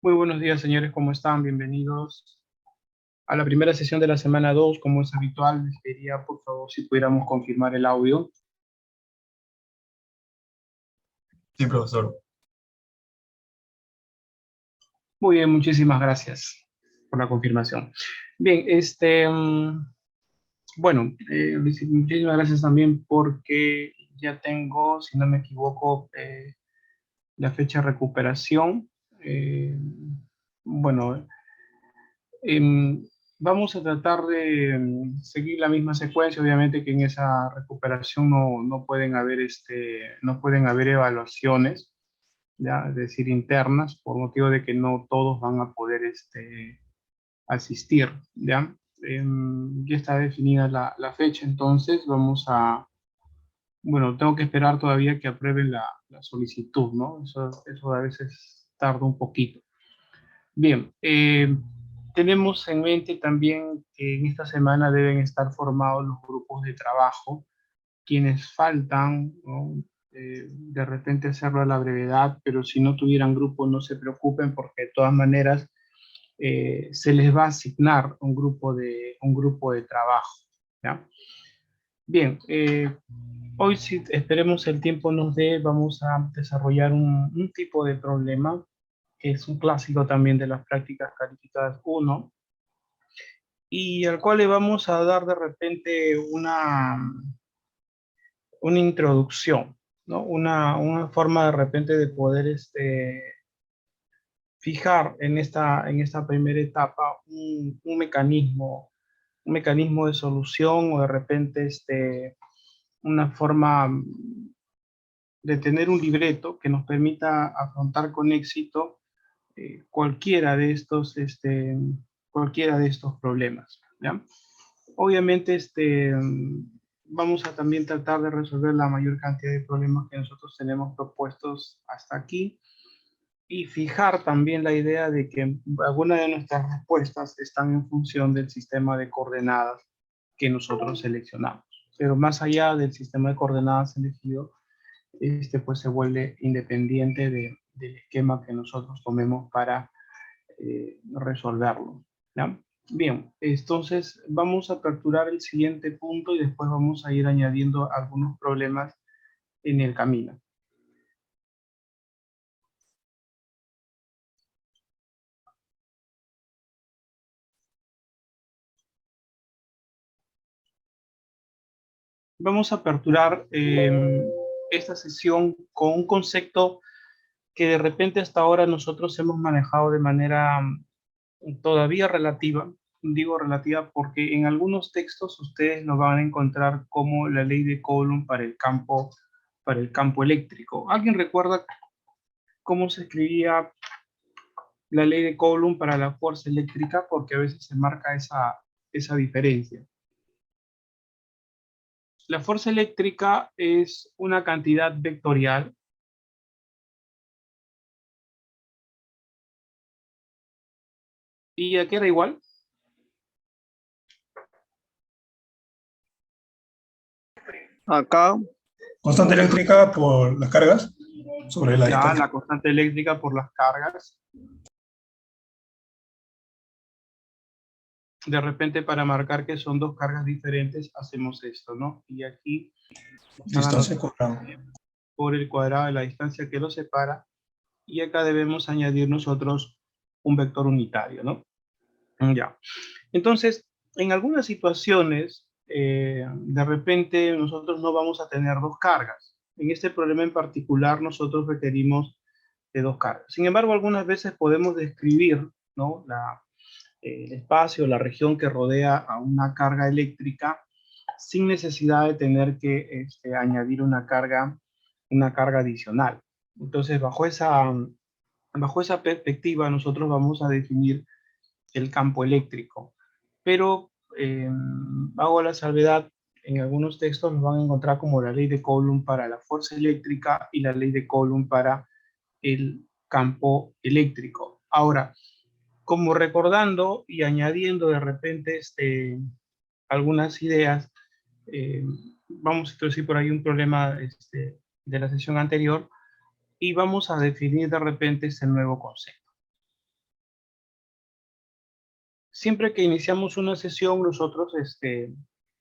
Muy buenos días, señores, ¿cómo están? Bienvenidos a la primera sesión de la semana 2. Como es habitual, les pediría, por favor, si pudiéramos confirmar el audio. Sí, profesor. Muy bien, muchísimas gracias por la confirmación. Bien, bueno, muchísimas gracias también porque ya tengo, si no me equivoco, la fecha de recuperación. Eh, bueno, Em, Vamos a tratar de seguir la misma secuencia, obviamente que en esa recuperación no pueden haber, no pueden haber evaluaciones, ¿ya? Es decir, internas, por motivo de que no todos van a poder asistir, ¿ya? Ya está definida la fecha, entonces bueno, tengo que esperar todavía que aprueben la solicitud, ¿no? Eso a veces tarda un poquito. Bien, tenemos en mente también que en esta semana deben estar formados los grupos de trabajo, quienes faltan, ¿no? De repente hacerlo a la brevedad, pero si no tuvieran grupo no se preocupen porque de todas maneras se les va a asignar un grupo de trabajo, ¿ya? Bien, hoy si esperemos el tiempo nos dé, vamos a desarrollar un tipo de problema que es un clásico también de las prácticas calificadas uno y al cual le vamos a dar de repente una introducción, ¿no? Una forma de repente de poder fijar en esta primera etapa un mecanismo de solución o de repente una forma de tener un libreto que nos permita afrontar con éxito cualquiera cualquiera de estos problemas, ¿ya? Obviamente, vamos a también tratar de resolver la mayor cantidad de problemas que nosotros tenemos propuestos hasta aquí y fijar también la idea de que algunas de nuestras respuestas están en función del sistema de coordenadas que nosotros seleccionamos. Pero más allá del sistema de coordenadas elegido, pues se vuelve independiente del esquema que nosotros tomemos para resolverlo, ¿ya? Bien, entonces vamos a aperturar el siguiente punto y después vamos a ir añadiendo algunos problemas en el camino. Vamos a aperturar esta sesión con un concepto que de repente hasta ahora nosotros hemos manejado de manera todavía relativa. Digo relativa porque en algunos textos ustedes lo van a encontrar como la ley de Coulomb para el campo eléctrico. ¿Alguien recuerda cómo se escribía la ley de Coulomb para la fuerza eléctrica? Porque a veces se marca esa diferencia. La fuerza eléctrica es una cantidad vectorial y aquí era igual. Acá, Constante eléctrica por las cargas sobre la Ya distancia. la constante eléctrica por las cargas. De repente para marcar que son dos cargas diferentes hacemos esto, ¿no? Y aquí háganlo Distancia cuadrada. por el cuadrado de la distancia que los separa y acá debemos añadir nosotros un vector unitario, ¿no? Ya. Entonces, en algunas situaciones, de repente nosotros no vamos a tener dos cargas. En este problema en particular, nosotros requerimos de dos cargas. Sin embargo, algunas veces podemos describir, ¿no? El espacio, la región que rodea a una carga eléctrica sin necesidad de tener que añadir una carga adicional. Entonces, bajo esa perspectiva, nosotros vamos a definir el campo eléctrico. Pero hago la salvedad, en algunos textos nos van a encontrar como la ley de Coulomb para la fuerza eléctrica y la ley de Coulomb para el campo eléctrico. Ahora, como recordando y añadiendo de repente algunas ideas, eh, vamos a introducir por ahí un problema de la sesión anterior y vamos a definir de repente este nuevo concepto. Siempre que iniciamos una sesión, nosotros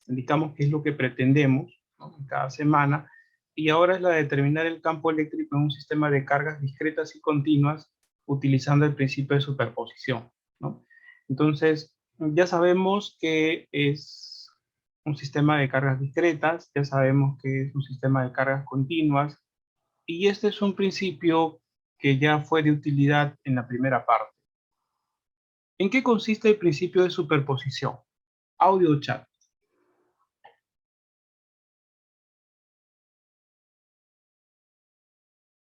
indicamos qué es lo que pretendemos, ¿no?, en cada semana, y ahora es la de determinar el campo eléctrico en un sistema de cargas discretas y continuas utilizando el principio de superposición, ¿no? Entonces, ya sabemos que es un sistema de cargas discretas, ya sabemos que es un sistema de cargas continuas, y este es un principio que ya fue de utilidad en la primera parte. ¿En qué consiste el principio de superposición? Audio chat.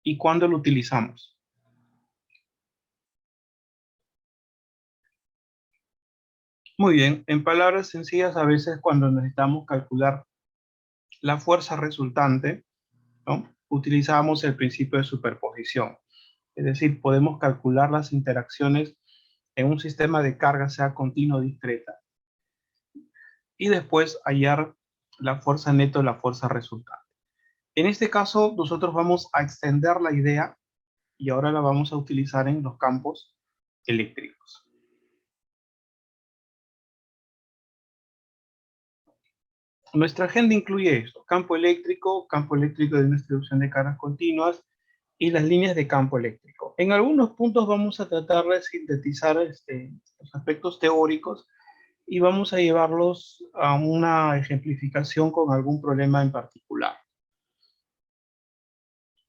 ¿Y cuándo lo utilizamos? Muy bien, en palabras sencillas, a veces cuando necesitamos calcular la fuerza resultante, ¿no?, utilizamos el principio de superposición. Es decir, podemos calcular las interacciones en un sistema de carga, sea continua o discreta, y después hallar la fuerza neta o la fuerza resultante. En este caso, nosotros vamos a extender la idea y ahora la vamos a utilizar en los campos eléctricos. Nuestra agenda incluye esto: campo eléctrico de una distribución de cargas continuas y las líneas de campo eléctrico. En algunos puntos vamos a tratar de sintetizar los aspectos teóricos y vamos a llevarlos a una ejemplificación con algún problema en particular.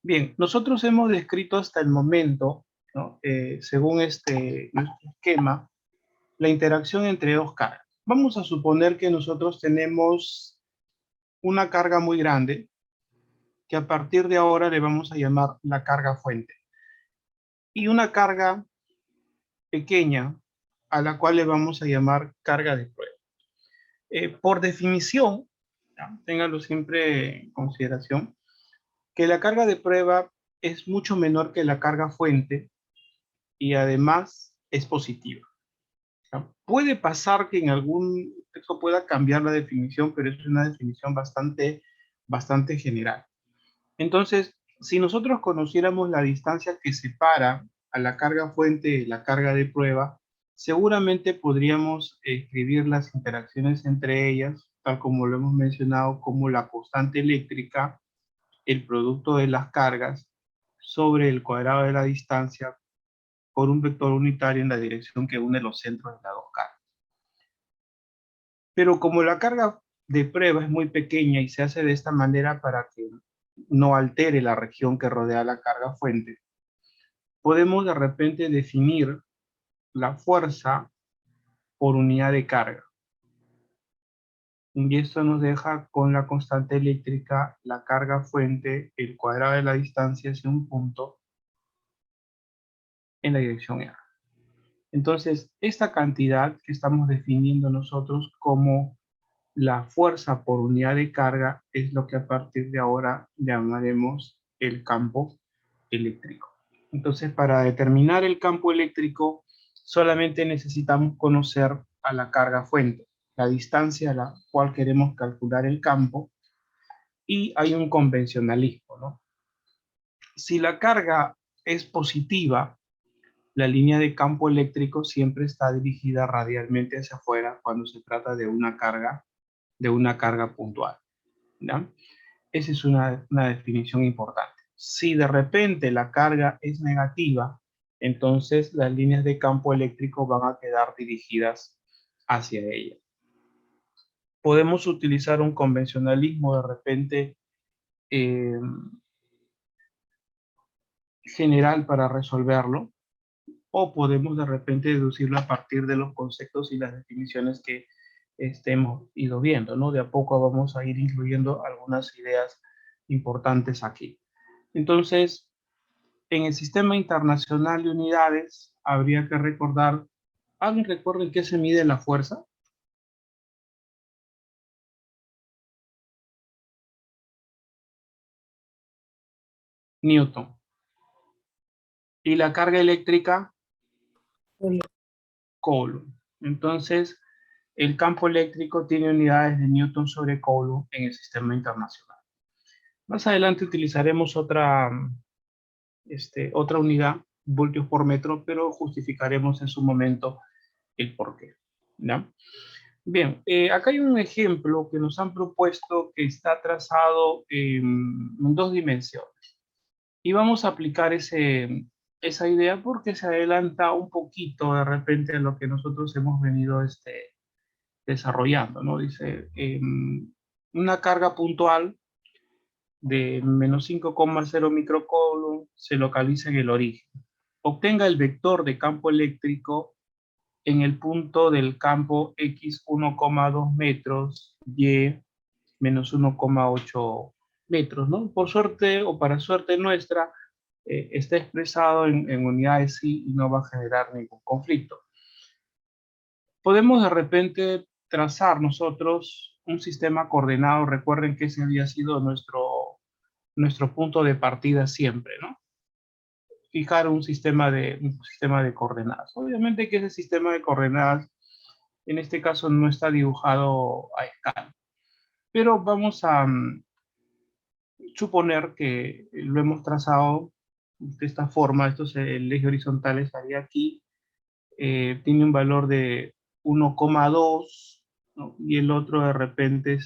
Bien, nosotros hemos descrito hasta el momento, ¿no?, según nuestro esquema, la interacción entre dos cargas. Vamos a suponer que nosotros tenemos una carga muy grande, que a partir de ahora le vamos a llamar la carga fuente, y una carga pequeña, a la cual le vamos a llamar carga de prueba. Por definición, ¿ya?, ténganlo siempre en consideración, que la carga de prueba es mucho menor que la carga fuente y además es positiva. Puede pasar que en algún texto pueda cambiar la definición, pero es una definición bastante general. Entonces, si nosotros conociéramos la distancia que separa a la carga fuente de la carga de prueba, seguramente podríamos escribir las interacciones entre ellas, tal como lo hemos mencionado, como la constante eléctrica, el producto de las cargas, sobre el cuadrado de la distancia por un vector unitario en la dirección que une los centros de las dos cargas. Pero como la carga de prueba es muy pequeña y se hace de esta manera para que no altere la región que rodea la carga fuente, podemos de repente definir la fuerza por unidad de carga. Y esto nos deja con la constante eléctrica, la carga fuente, el cuadrado de la distancia hacia un punto en la dirección R. Entonces, esta cantidad que estamos definiendo nosotros como la fuerza por unidad de carga es lo que a partir de ahora llamaremos el campo eléctrico. Entonces, para determinar el campo eléctrico, solamente necesitamos conocer a la carga fuente, la distancia a la cual queremos calcular el campo, y hay un convencionalismo, ¿no? Si la carga es positiva, la línea de campo eléctrico siempre está dirigida radialmente hacia afuera cuando se trata de una carga puntual, ¿ya? Esa es una definición importante. Si de repente la carga es negativa, entonces las líneas de campo eléctrico van a quedar dirigidas hacia ella. Podemos utilizar un convencionalismo de repente general para resolverlo, o podemos de repente deducirlo a partir de los conceptos y las definiciones que hemos ido viendo, ¿no? De a poco vamos a ir incluyendo algunas ideas importantes aquí. Entonces, en el sistema internacional de unidades, habría que recordar, ¿alguien recuerda en qué se mide la fuerza? Newton. ¿Y la carga eléctrica? Coulomb. Entonces, el campo eléctrico tiene unidades de Newton sobre Coulomb en el sistema internacional. Más adelante utilizaremos otra unidad, voltios por metro, pero justificaremos en su momento el porqué. ¿ya? Bien, acá hay un ejemplo que nos han propuesto que está trazado en 2 dimensiones. Y vamos a aplicar esa idea porque se adelanta un poquito de repente a lo que nosotros hemos venido desarrollando, ¿no? Dice, una carga puntual de -5,0 microcoulomb se localiza en el origen. Obtenga el vector de campo eléctrico en el punto del campo X 1,2 metros, Y -1,8 metros, ¿no? Por suerte o para suerte nuestra, está expresado en unidades sí y no va a generar ningún conflicto. Podemos de repente trazar nosotros un sistema coordenado. Recuerden que ese había sido nuestro punto de partida siempre, ¿no? Fijar un sistema de coordenadas. Obviamente que ese sistema de coordenadas en este caso no está dibujado a escala, pero vamos a suponer que lo hemos trazado de esta forma. Esto es el eje horizontal, estaría aquí, tiene un valor de 1,2, ¿no? Y el otro de repente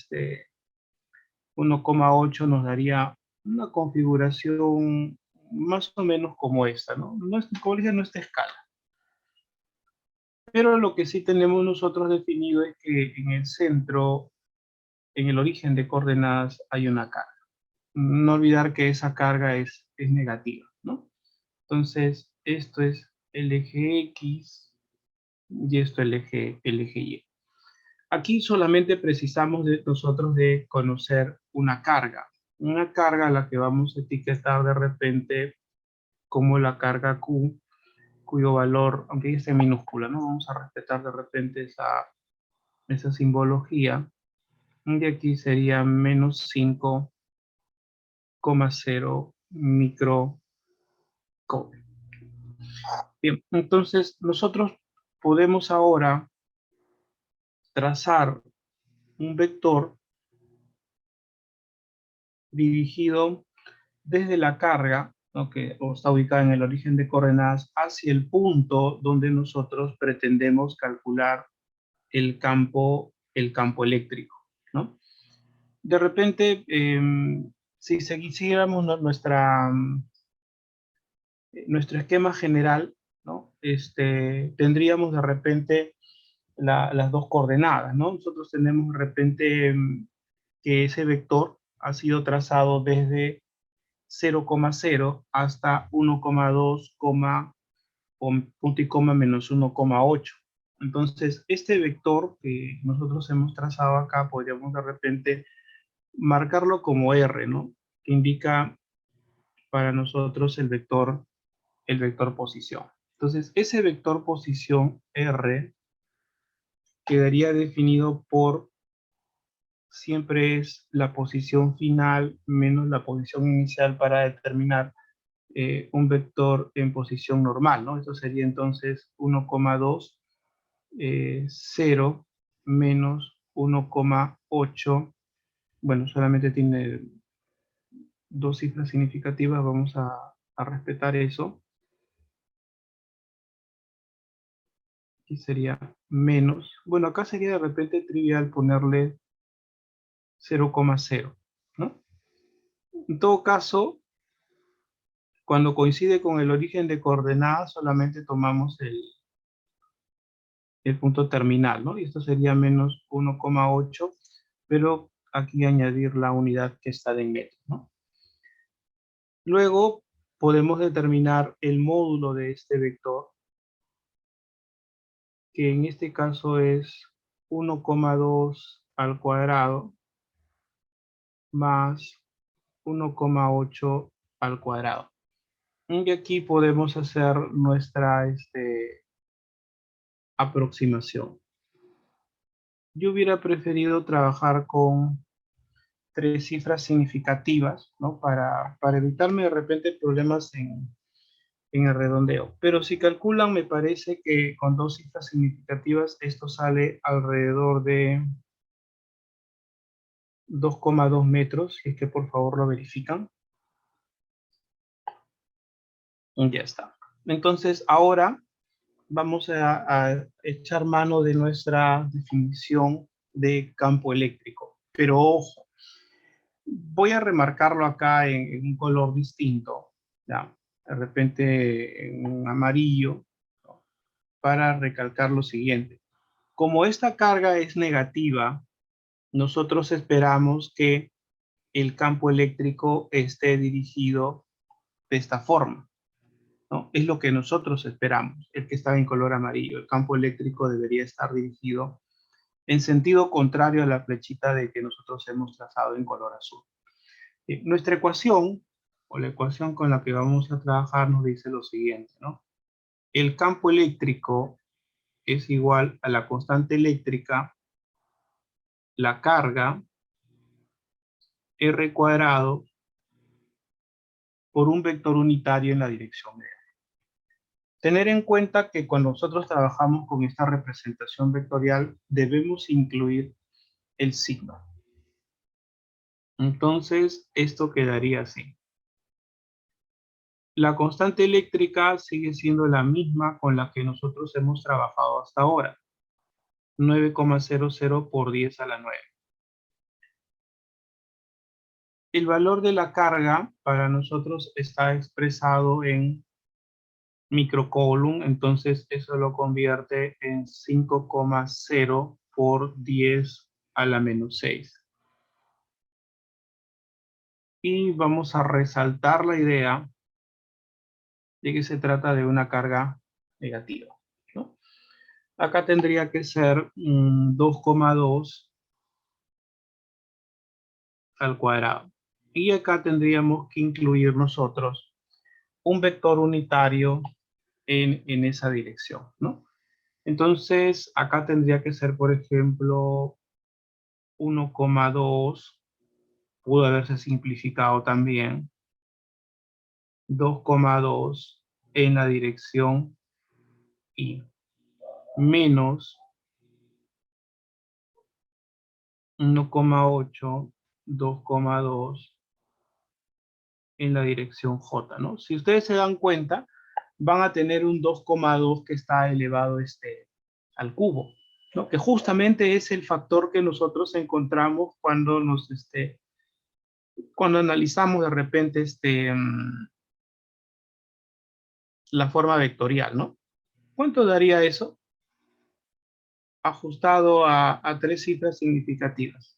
1,8 nos daría una configuración más o menos como esta, ¿no? No es, como dije, no esta escala. Pero lo que sí tenemos nosotros definido es que en el centro, en el origen de coordenadas, hay una carga. No olvidar que esa carga es negativa, ¿no? Entonces, esto es el eje X y esto el eje Y. Aquí solamente precisamos nosotros de conocer una carga a la que vamos a etiquetar de repente como la carga Q, cuyo valor, aunque ya esté en minúscula, ¿no? Vamos a respetar de repente esa simbología, y aquí sería -5,0 microcoulomb. Bien, entonces nosotros podemos ahora trazar un vector dirigido desde la carga, ¿no? Que está ubicada en el origen de coordenadas, hacia el punto donde nosotros pretendemos calcular el campo eléctrico, ¿no? De repente, si siguiéramos nuestro esquema general, ¿no? Tendríamos de repente las dos coordenadas, ¿no? Nosotros tenemos de repente que ese vector ha sido trazado desde 0,0 hasta 1,2, punto y coma menos 1,8. Entonces, este vector que nosotros hemos trazado acá, podríamos de repente marcarlo como R, ¿no? Que indica para nosotros el vector posición. Entonces, ese vector posición R quedaría definido por, siempre es la posición final menos la posición inicial para determinar un vector en posición normal, ¿no? Esto sería entonces 1,2, 0 menos 1,8. Bueno, solamente tiene dos cifras significativas, vamos a respetar eso. Aquí sería menos. Bueno, acá sería de repente trivial ponerle 0,0, ¿no? En todo caso, cuando coincide con el origen de coordenadas, solamente tomamos el punto terminal, ¿no? Y esto sería menos 1,8, pero aquí añadir la unidad que está de metro, ¿no? Luego podemos determinar el módulo de este vector, que en este caso es 1,2 al cuadrado más 1,8 al cuadrado. Y aquí podemos hacer nuestra aproximación. Yo hubiera preferido trabajar con 3 cifras significativas, ¿no? Para evitarme de repente problemas en el redondeo. Pero si calculan, me parece que con 2 cifras significativas esto sale alrededor de 2,2 metros, si es que por favor lo verifican. Y ya está. Entonces ahora vamos a echar mano de nuestra definición de campo eléctrico. Pero ojo, voy a remarcarlo acá en un color distinto, ¿ya? De repente en un amarillo, ¿no? Para recalcar lo siguiente. Como esta carga es negativa, nosotros esperamos que el campo eléctrico esté dirigido de esta forma, ¿no? Es lo que nosotros esperamos, el que está en color amarillo. El campo eléctrico debería estar dirigido en sentido contrario a la flechita de que nosotros hemos trazado en color azul. Nuestra ecuación, o la ecuación con la que vamos a trabajar, nos dice lo siguiente, ¿no? El campo eléctrico es igual a la constante eléctrica, la carga, R cuadrado, por un vector unitario en la dirección de. Tener en cuenta que cuando nosotros trabajamos con esta representación vectorial, debemos incluir el signo. Entonces, esto quedaría así. La constante eléctrica sigue siendo la misma con la que nosotros hemos trabajado hasta ahora. 9,00 por 10 a la 9. El valor de la carga para nosotros está expresado en microcoulomb, entonces eso lo convierte en 5,0 por 10 a la menos 6. Y vamos a resaltar la idea de que se trata de una carga negativa, ¿no? Acá tendría que ser 2,2 al cuadrado. Y acá tendríamos que incluir nosotros un vector unitario en esa dirección, ¿no? Entonces, acá tendría que ser, por ejemplo, 1,2, pudo haberse simplificado también, 2,2 en la dirección Y, menos 1,8, 2,2 en la dirección J, ¿no? Si ustedes se dan cuenta, van a tener un 2,2 que está elevado al cubo, ¿no? Que justamente es el factor que nosotros encontramos cuando cuando analizamos de repente la forma vectorial, ¿no? ¿Cuánto daría eso? Ajustado a 3 cifras significativas.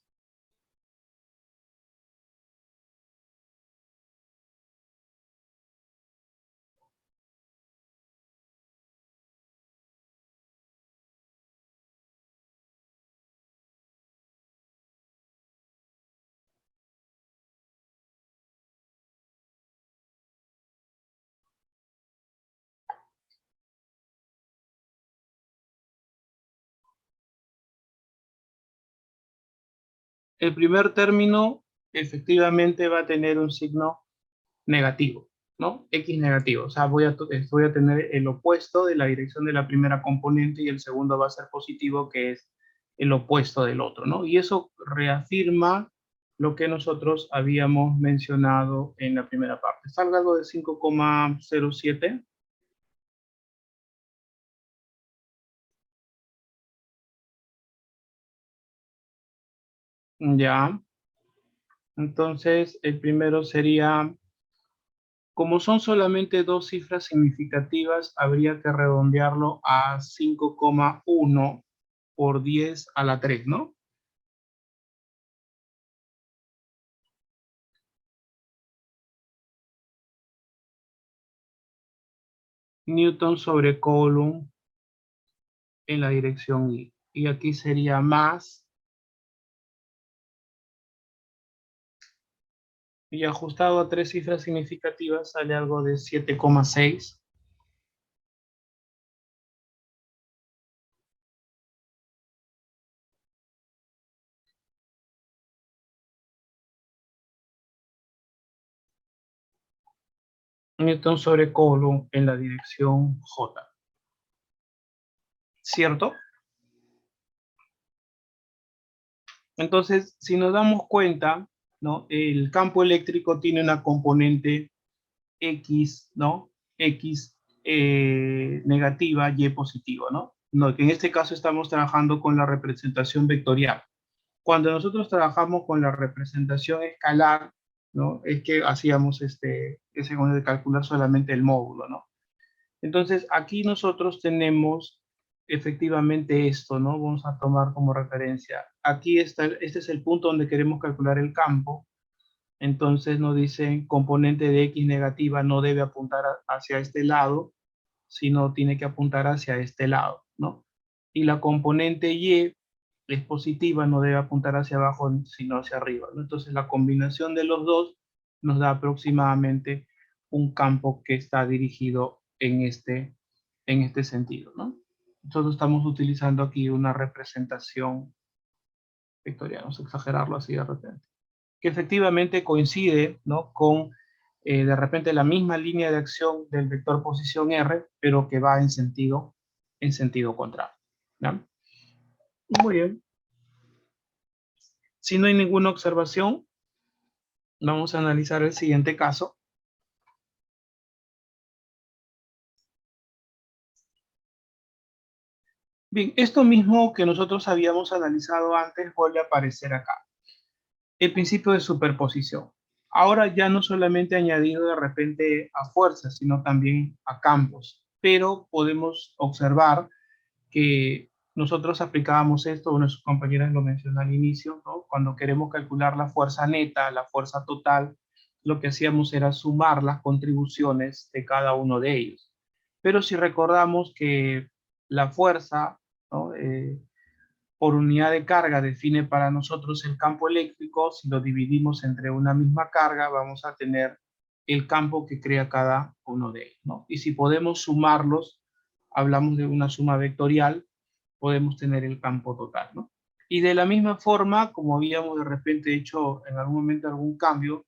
El primer término efectivamente va a tener un signo negativo, ¿no? X negativo. O sea, voy a tener el opuesto de la dirección de la primera componente y el segundo va a ser positivo, que es el opuesto del otro, ¿no? Y eso reafirma lo que nosotros habíamos mencionado en la primera parte. ¿Salga algo de 5,07? Ya. Entonces, el primero sería, como son solamente dos cifras significativas, habría que redondearlo a 5,1 por 10 a la 3, ¿no? Newton sobre Coulomb en la dirección Y. Y aquí sería más. Y ajustado a 3 cifras significativas sale algo de 7,6. Newton sobre Coulomb en la dirección J. ¿Cierto? Entonces, si nos damos cuenta, ¿no? El campo eléctrico tiene una componente X, ¿no? X negativa, Y positiva, ¿no? No, que en este caso estamos trabajando con la representación vectorial. Cuando nosotros trabajamos con la representación escalar, ¿no? Es que hacíamos ese de calcular solamente el módulo, ¿no? Entonces, aquí nosotros tenemos efectivamente esto, ¿no? Vamos a tomar como referencia. Aquí está, este es el punto donde queremos calcular el campo. Entonces nos dicen componente de X negativa no debe apuntar hacia este lado, sino tiene que apuntar hacia este lado, ¿no? Y la componente Y es positiva, no debe apuntar hacia abajo, sino hacia arriba, ¿no? Entonces la combinación de los dos nos da aproximadamente un campo que está dirigido en este sentido, ¿no? Nosotros estamos utilizando aquí una representación vectorial, vamos a exagerarlo así de repente, que efectivamente coincide, ¿no? Con de repente la misma línea de acción del vector posición R, pero que va en sentido contrario, ¿no? Muy bien. Si no hay ninguna observación, vamos a analizar el siguiente caso. Bien, esto mismo que nosotros habíamos analizado antes vuelve a aparecer acá. El principio de superposición. Ahora ya no solamente añadido de repente a fuerzas, sino también a campos. Pero podemos observar que nosotros aplicábamos esto, una de sus compañeras lo mencionó al inicio, ¿no? Cuando queremos calcular la fuerza neta, la fuerza total, lo que hacíamos era sumar las contribuciones de cada uno de ellos. Pero si recordamos que la fuerza, ¿no? Por unidad de carga define para nosotros el campo eléctrico, si lo dividimos entre una misma carga, vamos a tener el campo que crea cada uno de ellos, ¿no? Y si podemos sumarlos, hablamos de una suma vectorial, podemos tener el campo total, ¿no? Y de la misma forma, como habíamos de repente hecho en algún momento algún cambio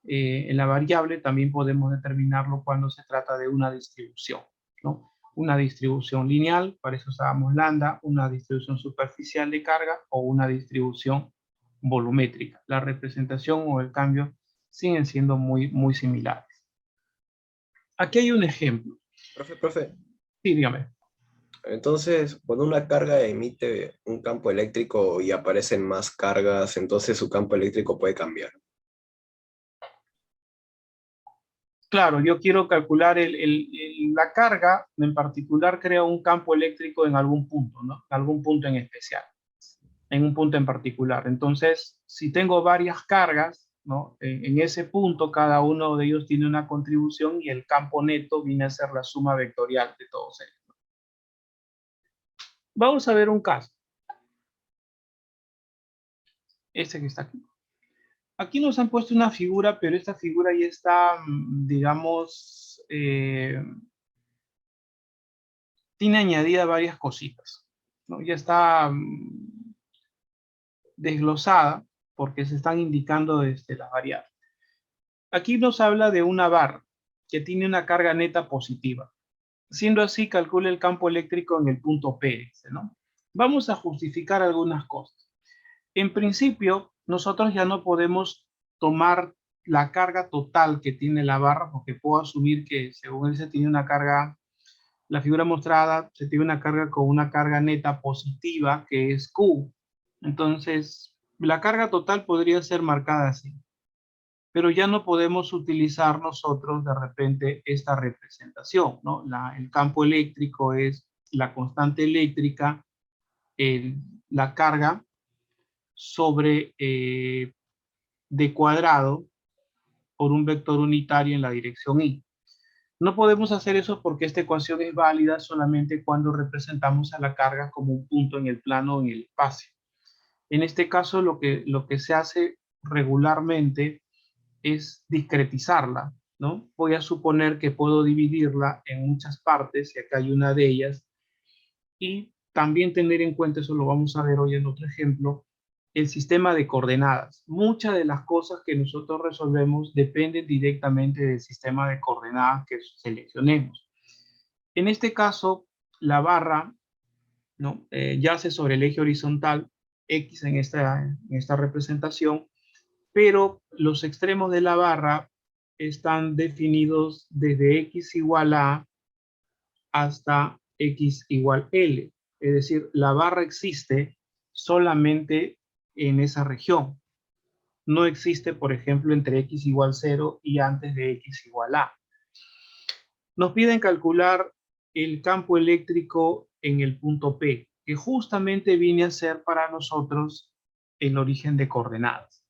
en la variable, también podemos determinarlo cuando se trata de una distribución, ¿no? Una distribución lineal, para eso usábamos lambda, una distribución superficial de carga o una distribución volumétrica. La representación o el cambio siguen siendo muy similares. Aquí hay un ejemplo. Profe, Sí, dígame. entonces cuando una carga emite un campo eléctrico y aparecen más cargas, entonces su campo eléctrico puede cambiar. Claro, yo quiero calcular la carga, en particular crea un campo eléctrico en algún punto, ¿no? En algún punto en especial, en un punto en particular. Entonces, si tengo varias cargas, ¿no? En ese punto cada uno de ellos tiene una contribución y el campo neto viene a ser la suma vectorial de todos ellos. Vamos a ver un caso. Este que está aquí. Aquí nos han puesto una figura, pero esta figura ya está, digamos, tiene añadida varias cositas, ¿no? Ya está desglosada porque se están indicando las variables. Aquí nos habla de una barra que tiene una carga neta positiva. Siendo así, calcula el campo eléctrico en el punto P, ¿no? Vamos a justificar algunas cosas. En principio, nosotros ya no podemos tomar la carga total que tiene la barra, porque puedo asumir que según él se tiene una carga, la figura mostrada se tiene una carga con una carga neta positiva, que es Q. Entonces, la carga total podría ser marcada así. Pero ya no podemos utilizar nosotros de repente esta representación, ¿no? El campo eléctrico es la constante eléctrica, la carga sobre d cuadrado por un vector unitario en la dirección y. No podemos hacer eso porque esta ecuación es válida solamente cuando representamos a la carga como un punto en el plano o en el espacio. En este caso, lo que se hace regularmente es discretizarla, ¿no? Voy a suponer que puedo dividirla en muchas partes, y acá hay una de ellas, y también tener en cuenta, eso lo vamos a ver hoy en otro ejemplo, el sistema de coordenadas. Muchas de las cosas que nosotros resolvemos dependen directamente del sistema de coordenadas que seleccionemos. En este caso, la barra, ¿no? Yace sobre el eje horizontal X en esta representación, pero los extremos de la barra están definidos desde X igual a hasta X igual L. Es decir, la barra existe solamente en esa región. No existe, por ejemplo, entre X igual 0 y antes de X igual A. Nos piden calcular el campo eléctrico en el punto P, que justamente viene a ser para nosotros el origen de coordenadas.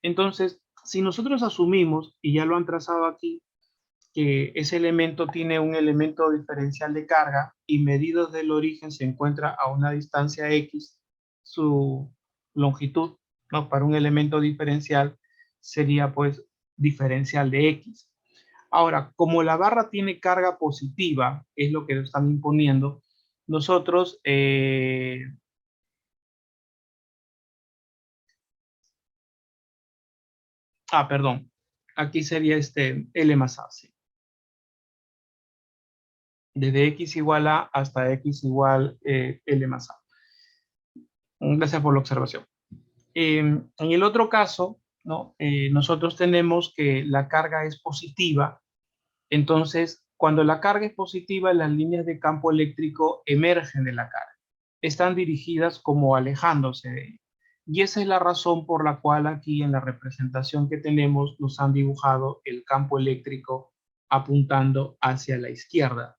Entonces, si nosotros asumimos, y ya lo han trazado aquí, que ese elemento tiene un elemento diferencial de carga y medido del origen se encuentra a una distancia X, su longitud, ¿no? Para un elemento diferencial sería pues diferencial de X. Ahora, como la barra tiene carga positiva, es lo que están imponiendo, nosotros perdón, aquí sería L más A, sí. Desde X igual A hasta X igual L más A. Gracias por la observación. En el otro caso, ¿no? Nosotros tenemos que la carga es positiva. Entonces, cuando la carga es positiva, las líneas de campo eléctrico emergen de la carga. Están dirigidas como alejándose de ella. Y esa es la razón por la cual aquí en la representación que tenemos nos han dibujado el campo eléctrico apuntando hacia la izquierda.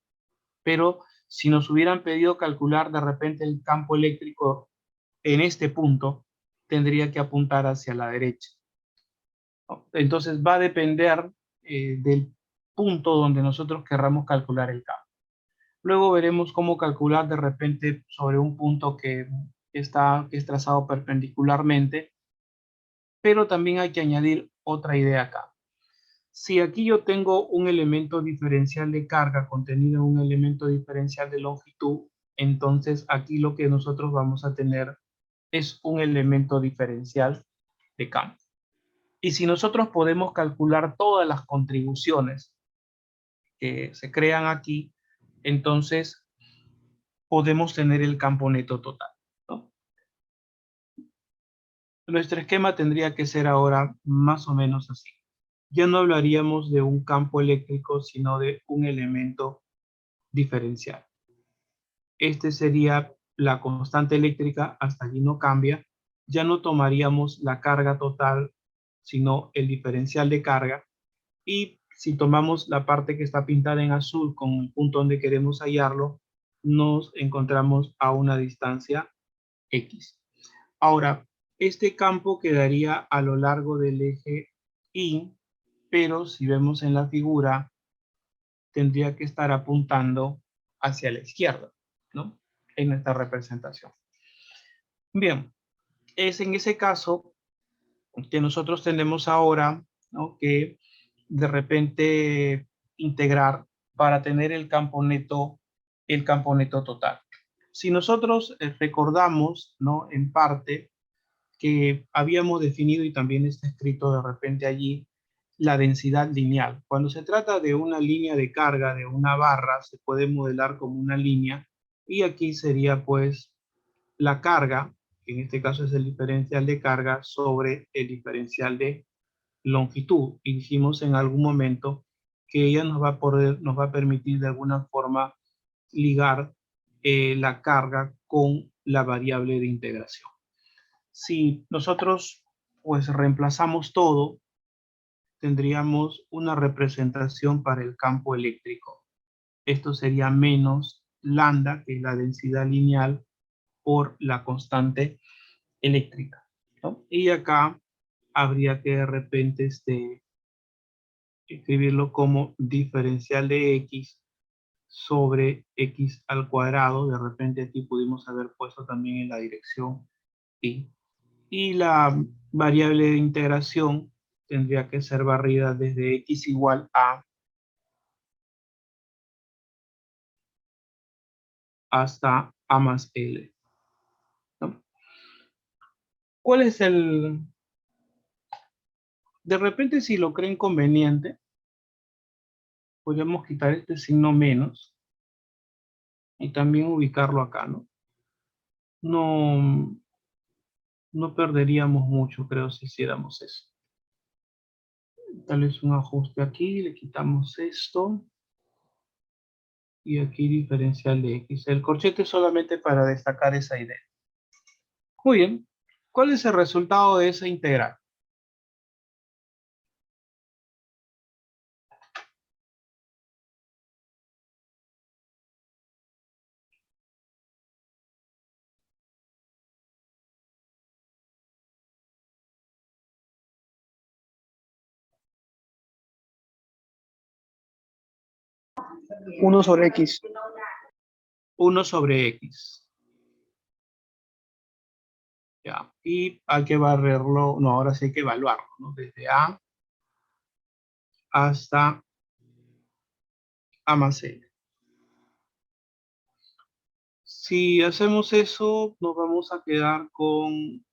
Pero si nos hubieran pedido calcular de repente el campo eléctrico en este punto, tendría que apuntar hacia la derecha, ¿no? Entonces va a depender del punto donde nosotros querramos calcular el campo. Luego veremos cómo calcular de repente sobre un punto que es trazado perpendicularmente, pero también hay que añadir otra idea acá. Si aquí yo tengo un elemento diferencial de carga contenido en un elemento diferencial de longitud, entonces aquí lo que nosotros vamos a tener es un elemento diferencial de campo. Y si nosotros podemos calcular todas las contribuciones que se crean aquí, entonces podemos tener el campo neto total, ¿no? Nuestro esquema tendría que ser ahora más o menos así. Ya no hablaríamos de un campo eléctrico, sino de un elemento diferencial. Este sería la constante eléctrica, hasta allí no cambia. Ya no tomaríamos la carga total, sino el diferencial de carga. Y si tomamos la parte que está pintada en azul con el punto donde queremos hallarlo, nos encontramos a una distancia X. Ahora, este campo quedaría a lo largo del eje Y, pero si vemos en la figura, tendría que estar apuntando hacia la izquierda, ¿no? En esta representación. Bien, es en ese caso que nosotros tenemos ahora, ¿no? Que de repente integrar para tener el campo neto total. Si nosotros recordamos, ¿no? En parte que habíamos definido y también está escrito de repente allí la densidad lineal. Cuando se trata de una línea de carga de una barra, se puede modelar como una línea y aquí sería pues la carga, que en este caso es el diferencial de carga sobre el diferencial de longitud. Y dijimos en algún momento que ella nos va a permitir de alguna forma ligar la carga con la variable de integración. Si nosotros pues reemplazamos todo, tendríamos una representación para el campo eléctrico. Esto sería menos lambda, que es la densidad lineal, por la constante eléctrica, ¿no? Y acá habría que de repente escribirlo como diferencial de x sobre x al cuadrado. De repente aquí pudimos haber puesto también en la dirección y. Y la variable de integración tendría que ser barrida desde x igual a hasta a más l, ¿no? ¿Cuál es el...? De repente, si lo creen conveniente, podríamos quitar este signo menos y también ubicarlo acá, ¿no? No perderíamos mucho, creo, si hiciéramos eso. Tal vez un ajuste aquí, le quitamos esto. y aquí diferencial de X. El corchete es solamente para destacar esa idea. Muy bien. ¿Cuál es el resultado de esa integral? Uno sobre X. 1 sobre X. Ya. Y hay que barrerlo, no, ahora sí hay que evaluarlo, ¿no? Desde A hasta A más L. Si hacemos eso, nos vamos a quedar con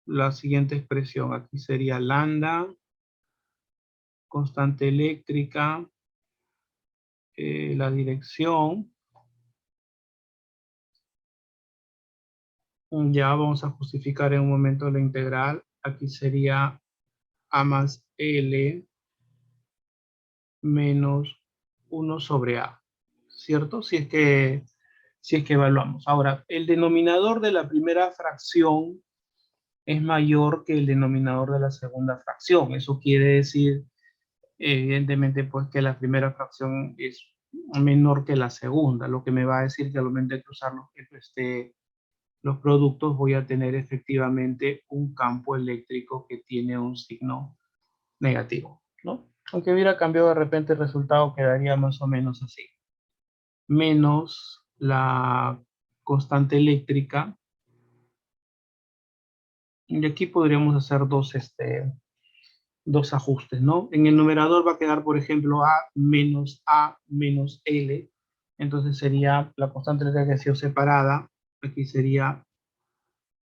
la siguiente expresión. Aquí sería lambda, constante eléctrica, la dirección. Ya vamos a justificar en un momento la integral. Aquí sería A más L menos 1 sobre A, ¿cierto? Si es que evaluamos. Ahora, el denominador de la primera fracción es mayor que el denominador de la segunda fracción. Eso quiere decir, evidentemente, pues que la primera fracción es menor que la segunda, lo que me va a decir que al momento de cruzar los productos voy a tener efectivamente un campo eléctrico que tiene un signo negativo, ¿no? Aunque hubiera cambiado de repente el resultado quedaría más o menos así. Menos la constante eléctrica. Y aquí podríamos hacer dos ajustes, ¿no? En el numerador va a quedar, por ejemplo, A menos L. Entonces sería la constante eléctrica que ha sido separada. Aquí sería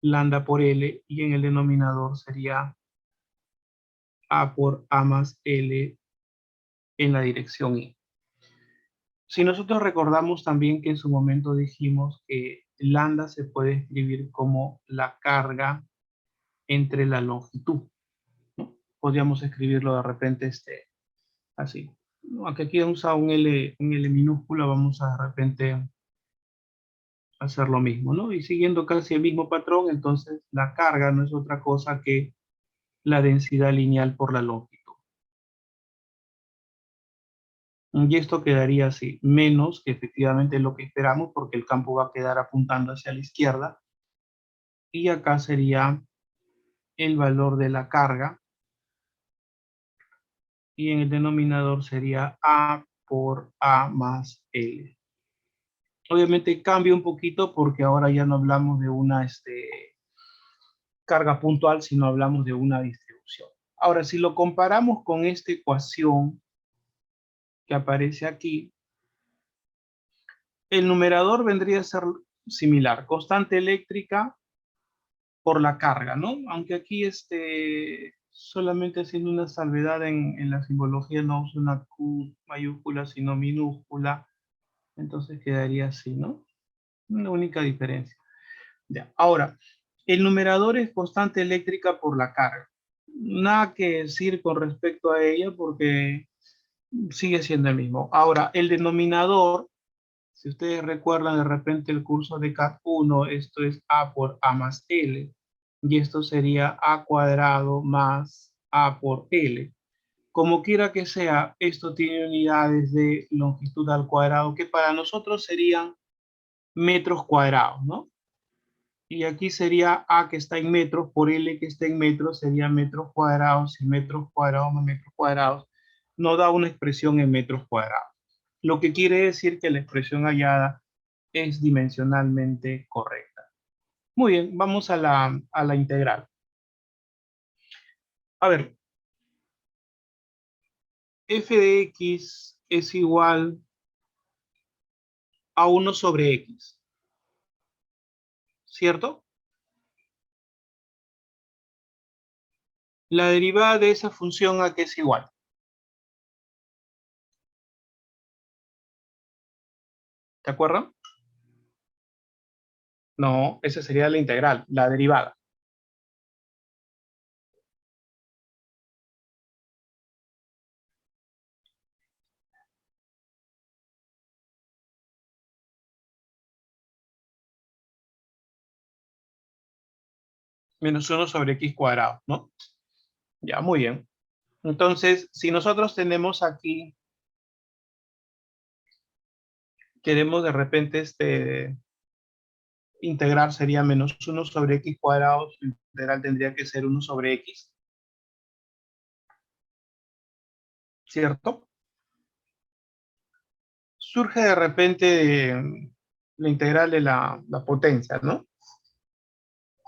lambda por L. Y en el denominador sería A por A más L en la dirección Y. Si nosotros recordamos también que en su momento dijimos que lambda se puede escribir como la carga entre la longitud, ¿no? Podríamos escribirlo de repente así. ¿No? Aunque aquí he usado un L minúscula, vamos a de repente hacer lo mismo, ¿no? Y siguiendo casi el mismo patrón, entonces la carga no es otra cosa que la densidad lineal por la longitud. Y esto quedaría así, menos que efectivamente lo que esperamos, porque el campo va a quedar apuntando hacia la izquierda. Y acá sería el valor de la carga. Y en el denominador sería A por A más L. Obviamente cambia un poquito porque ahora ya no hablamos de una carga puntual, sino hablamos de una distribución. Ahora, si lo comparamos con esta ecuación que aparece aquí, el numerador vendría a ser similar, constante eléctrica por la carga, ¿no? Aunque aquí solamente haciendo una salvedad en la simbología no usa una Q mayúscula, sino minúscula, entonces quedaría así, ¿no? Una única diferencia. Ya. Ahora, el numerador es constante eléctrica por la carga. Nada que decir con respecto a ella porque sigue siendo el mismo. Ahora, el denominador, si ustedes recuerdan de repente el curso de CAT 1, esto es A por A más L, y esto sería A cuadrado más A por L. Como quiera que sea, esto tiene unidades de longitud al cuadrado que para nosotros serían metros cuadrados, ¿no? Y aquí sería A que está en metros por L que está en metros, sería metros cuadrados y metros cuadrados más metros cuadrados. Nos da una expresión en metros cuadrados. Lo que quiere decir que la expresión hallada es dimensionalmente correcta. Muy bien, vamos a la integral. A ver, f de x es igual a 1 sobre x, ¿cierto? La derivada de esa función a qué es igual. ¿Te acuerdan? No, esa sería la integral, la derivada. Menos 1 sobre x cuadrado, ¿no? Ya, muy bien. Entonces, si nosotros tenemos aquí, queremos de repente integrar, sería menos 1 sobre x cuadrado, su integral tendría que ser 1 sobre x, ¿cierto? Surge de repente la integral de la potencia, ¿no?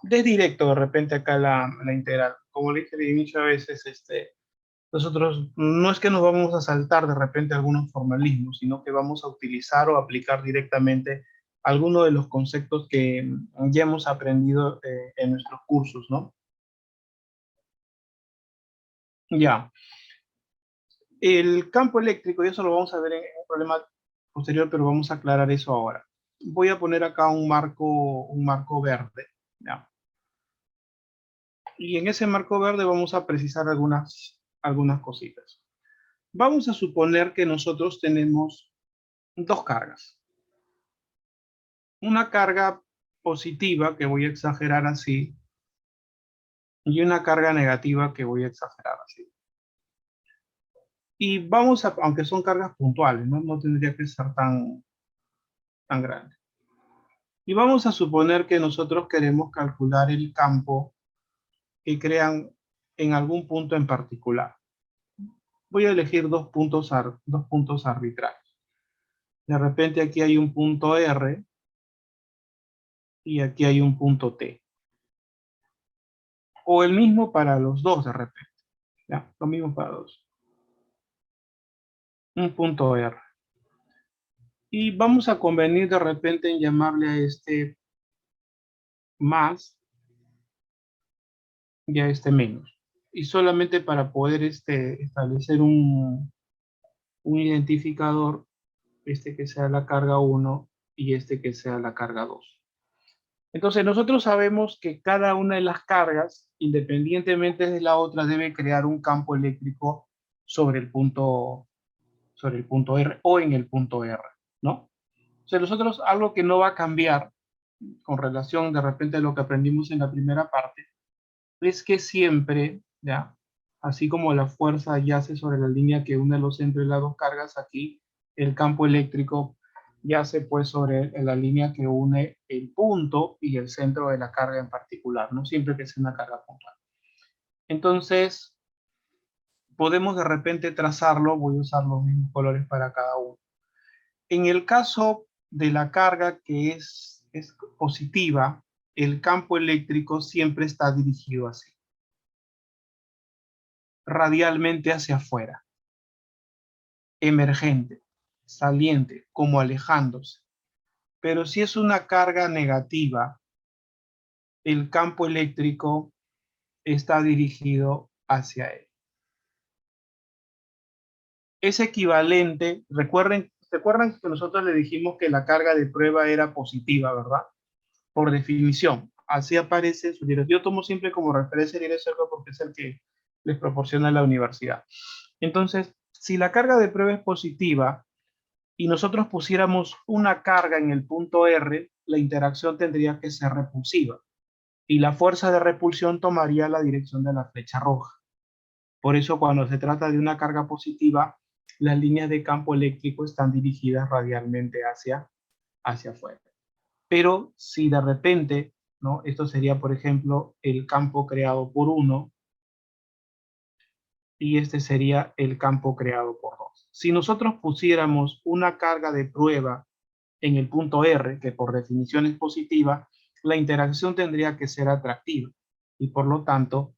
De directo de repente acá la integral. Como le dije al inicio, a veces nosotros no es que nos vamos a saltar de repente algunos formalismos, sino que vamos a utilizar o aplicar directamente algunos de los conceptos que ya hemos aprendido en nuestros cursos, ¿no? Ya. El campo eléctrico, y eso lo vamos a ver en un problema posterior, pero vamos a aclarar eso ahora. Voy a poner acá un marco verde, ¿ya? Y en ese marco verde vamos a precisar algunas cositas. Vamos a suponer que nosotros tenemos dos cargas. Una carga positiva, que voy a exagerar así, y una carga negativa, que voy a exagerar así. Y vamos a, aunque son cargas puntuales, no, no tendría que ser tan grande. Y vamos a suponer que nosotros queremos calcular el campo que crean en algún punto en particular. Voy a elegir dos puntos arbitrarios. De repente aquí hay un punto R y aquí hay un punto T. O el mismo para los dos de repente. ¿Ya? Lo mismo para dos. Un punto R. Y vamos a convenir de repente en llamarle a este más y a este menos. Y solamente para poder establecer un identificador, que sea la carga 1 y que sea la carga 2. Entonces nosotros sabemos que cada una de las cargas, independientemente de la otra, debe crear un campo eléctrico sobre el punto R o en el punto R, ¿no? O sea, nosotros algo que no va a cambiar con relación de repente a lo que aprendimos en la primera parte, es que siempre, ¿ya? Así como la fuerza yace sobre la línea que une los centros de las dos cargas, aquí el campo eléctrico yace pues sobre la línea que une el punto y el centro de la carga en particular, ¿no? Siempre que sea una carga puntual. Entonces, podemos de repente trazarlo, voy a usar los mismos colores para cada uno. En el caso de la carga que es positiva, el campo eléctrico siempre está dirigido así, radialmente hacia afuera, emergente, saliente, como alejándose. Pero si es una carga negativa, el campo eléctrico está dirigido hacia él. Es equivalente, recuerdan que nosotros le dijimos que la carga de prueba era positiva, ¿verdad? Por definición, así aparece en su dirección. Yo tomo siempre como referencia el dirección porque es el que les proporciona la universidad. Entonces, si la carga de prueba es positiva y nosotros pusiéramos una carga en el punto R, la interacción tendría que ser repulsiva y la fuerza de repulsión tomaría la dirección de la flecha roja. Por eso, cuando se trata de una carga positiva, las líneas de campo eléctrico están dirigidas radialmente hacia afuera. Pero si de repente, ¿no? Esto sería, por ejemplo, el campo creado por 1 y este sería el campo creado por 2. Si nosotros pusiéramos una carga de prueba en el punto R, que por definición es positiva, la interacción tendría que ser atractiva y por lo tanto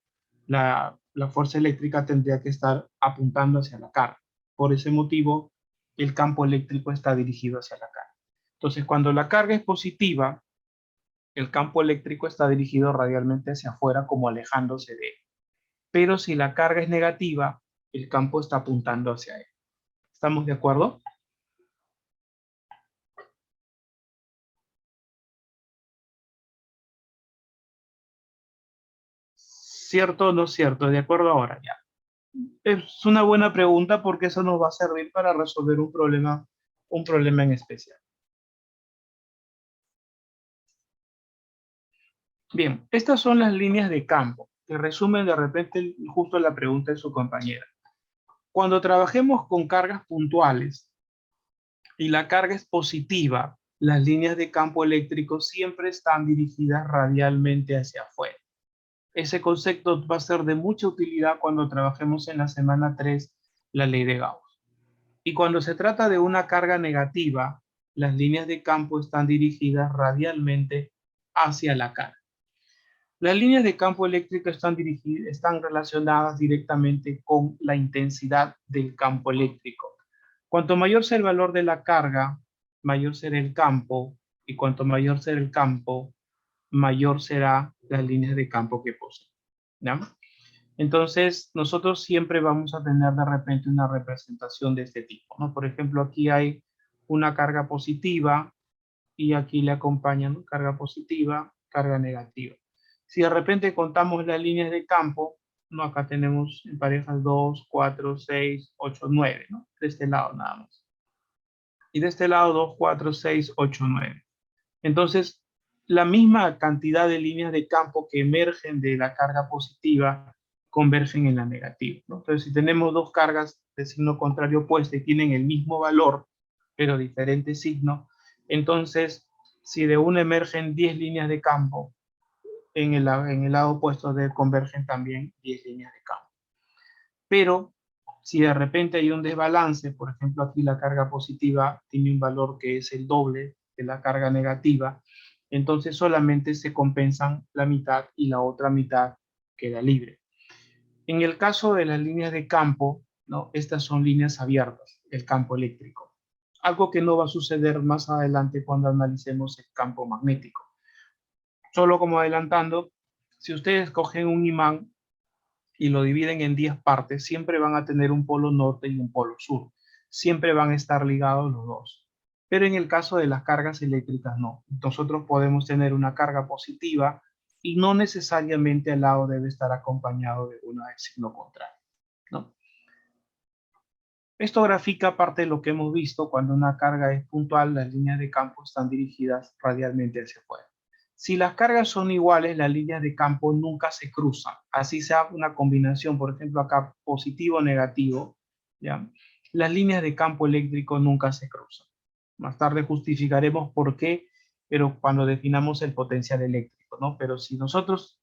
la fuerza eléctrica tendría que estar apuntando hacia la carga. Por ese motivo, el campo eléctrico está dirigido hacia la carga. Entonces, cuando la carga es positiva, el campo eléctrico está dirigido radialmente hacia afuera, como alejándose de él. Pero si la carga es negativa, el campo está apuntando hacia él. ¿Estamos de acuerdo? ¿Cierto o no cierto? De acuerdo ahora, ya. Es una buena pregunta porque eso nos va a servir para resolver un problema en especial. Bien, estas son las líneas de campo, que resumen de repente justo la pregunta de su compañera. Cuando trabajemos con cargas puntuales y la carga es positiva, las líneas de campo eléctrico siempre están dirigidas radialmente hacia afuera. Ese concepto va a ser de mucha utilidad cuando trabajemos en la semana 3 la ley de Gauss. Y cuando se trata de una carga negativa, las líneas de campo están dirigidas radialmente hacia la carga. Las líneas de campo eléctrico están relacionadas directamente con la intensidad del campo eléctrico. Cuanto mayor sea el valor de la carga, mayor será el campo, y cuanto mayor será el campo, mayor será las líneas de campo que posee. ¿Ya? Entonces, nosotros siempre vamos a tener de repente una representación de este tipo, ¿no? Por ejemplo, aquí hay una carga positiva y aquí le acompañan, ¿no?, carga positiva, carga negativa. Si de repente contamos las líneas de campo, ¿no?, acá tenemos en parejas 2, 4, 6, 8, 9, ¿no? De este lado nada más. Y de este lado 2, 4, 6, 8, 9. Entonces, la misma cantidad de líneas de campo que emergen de la carga positiva convergen en la negativa, ¿no? Entonces, si tenemos dos cargas de signo contrario opuesto y tienen el mismo valor, pero diferente signo, entonces, si de una emergen 10 líneas de campo, en el lado opuesto convergen también 10 líneas de campo. Pero si de repente hay un desbalance, por ejemplo, aquí la carga positiva tiene un valor que es el doble de la carga negativa, entonces solamente se compensan la mitad y la otra mitad queda libre. En el caso de las líneas de campo, ¿no?, estas son líneas abiertas, el campo eléctrico. Algo que no va a suceder más adelante cuando analicemos el campo magnético. Solo como adelantando, si ustedes cogen un imán y lo dividen en 10 partes, siempre van a tener un polo norte y un polo sur. Siempre van a estar ligados los dos. Pero en el caso de las cargas eléctricas, no. Nosotros podemos tener una carga positiva y no necesariamente al lado debe estar acompañado de una de signo contrario, ¿no? Esto grafica parte de lo que hemos visto cuando una carga es puntual, las líneas de campo están dirigidas radialmente hacia afuera. Si las cargas son iguales, las líneas de campo nunca se cruzan. Así sea una combinación, por ejemplo, acá positivo o negativo, ¿ya? Las líneas de campo eléctrico nunca se cruzan. Más tarde justificaremos por qué, pero cuando definamos el potencial eléctrico, ¿no? Pero si nosotros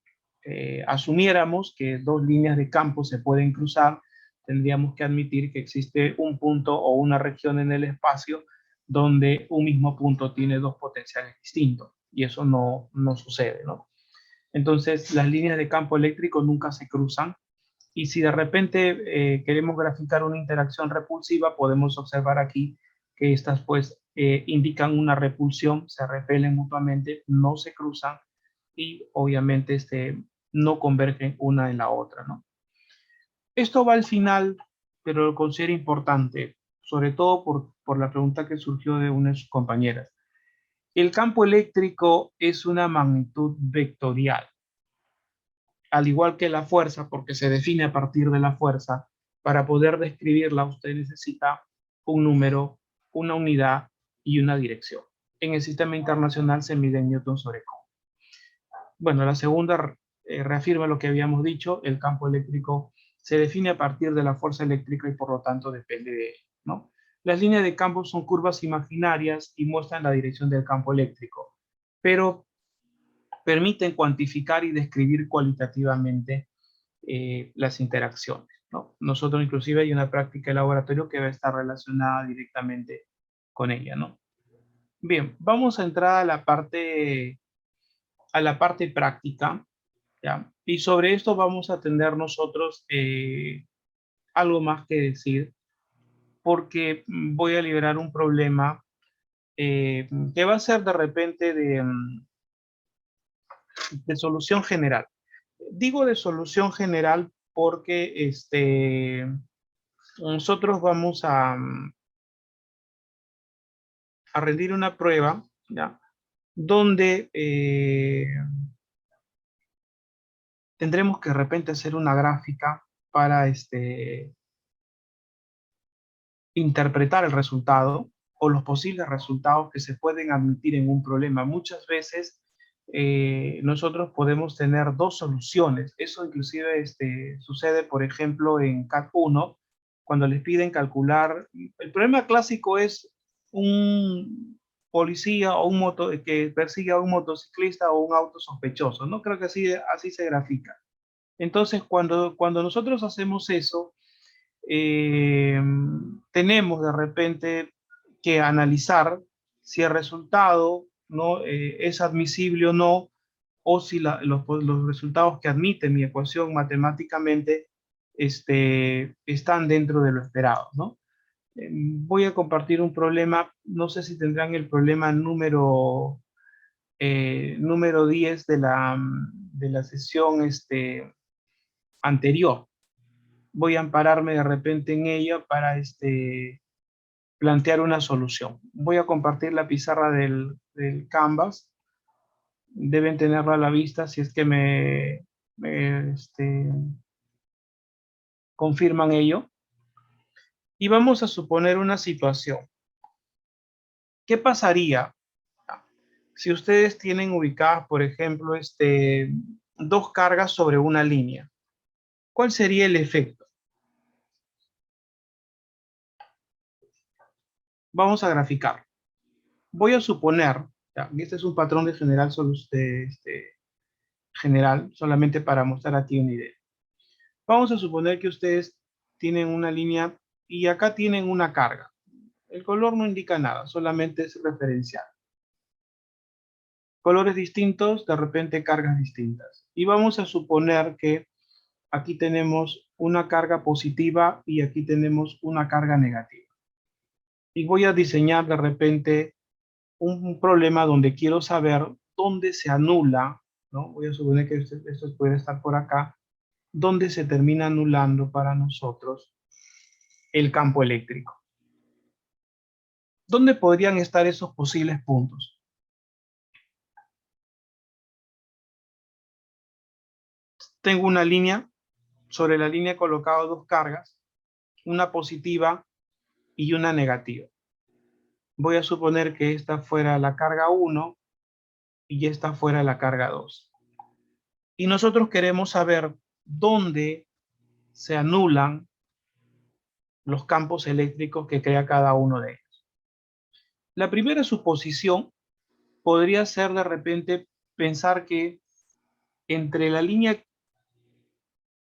asumiéramos que dos líneas de campo se pueden cruzar, tendríamos que admitir que existe un punto o una región en el espacio donde un mismo punto tiene dos potenciales distintos, y eso no sucede, ¿no? Entonces, las líneas de campo eléctrico nunca se cruzan, y si de repente queremos graficar una interacción repulsiva, podemos observar aquí que estas pues indican una repulsión, se repelen mutuamente, no se cruzan y obviamente no convergen una en la otra, ¿no? Esto va al final, pero lo considero importante, sobre todo por la pregunta que surgió de una de sus compañeras. El campo eléctrico es una magnitud vectorial, al igual que la fuerza, porque se define a partir de la fuerza. Para poder describirla, usted necesita un número, una unidad y una dirección. En el sistema internacional se mide en Newton sobre Coulomb. Bueno, la segunda reafirma lo que habíamos dicho, el campo eléctrico se define a partir de la fuerza eléctrica y por lo tanto depende de ella, ¿no? Las líneas de campo son curvas imaginarias y muestran la dirección del campo eléctrico, pero permiten cuantificar y describir cualitativamente las interacciones, ¿no? Nosotros inclusive hay una práctica de laboratorio que va a estar relacionada directamente con ella, ¿no? Bien, vamos a entrar a la parte práctica, ¿ya? Y sobre esto vamos a tener nosotros algo más que decir, porque voy a liberar un problema que va a ser de repente de solución general. Digo de solución general porque nosotros vamos a rendir una prueba, ¿ya?, donde tendremos que de repente hacer una gráfica para interpretar el resultado o los posibles resultados que se pueden admitir en un problema. Muchas veces nosotros podemos tener dos soluciones. Eso inclusive sucede, por ejemplo, en CAT 1, cuando les piden calcular. El problema clásico es un policía o un que persigue a un motociclista o un auto sospechoso, ¿no? Creo que así se grafica. Entonces, cuando nosotros hacemos eso, eh, tenemos de repente que analizar si el resultado, ¿no? Es admisible o no, o si los resultados que admite mi ecuación matemáticamente están dentro de lo esperado, ¿no? Voy a compartir un problema, no sé si tendrán el problema número 10 de la sesión anterior. Voy a ampararme de repente en ella para plantear una solución. Voy a compartir la pizarra del Canvas. Deben tenerla a la vista si es que me confirman ello. Y vamos a suponer una situación. ¿Qué pasaría si ustedes tienen ubicadas, por ejemplo, dos cargas sobre una línea? ¿Cuál sería el efecto? Vamos a graficar. Voy a suponer, este es un patrón de general, general, solamente para mostrar aquí una idea. Vamos a suponer que ustedes tienen una línea y acá tienen una carga. El color no indica nada, solamente es referencial. Colores distintos, de repente cargas distintas. Y vamos a suponer que aquí tenemos una carga positiva y aquí tenemos una carga negativa. Y voy a diseñar de repente un problema donde quiero saber dónde se anula, ¿no? Voy a suponer que esto puede estar por acá, dónde se termina anulando para nosotros el campo eléctrico. ¿Dónde podrían estar esos posibles puntos? Tengo una línea, sobre la línea he colocado dos cargas, una positiva y una negativa. Voy a suponer que esta fuera la carga 1 y esta fuera la carga 2. Y nosotros queremos saber dónde se anulan los campos eléctricos que crea cada uno de ellos. La primera suposición podría ser de repente pensar que entre la línea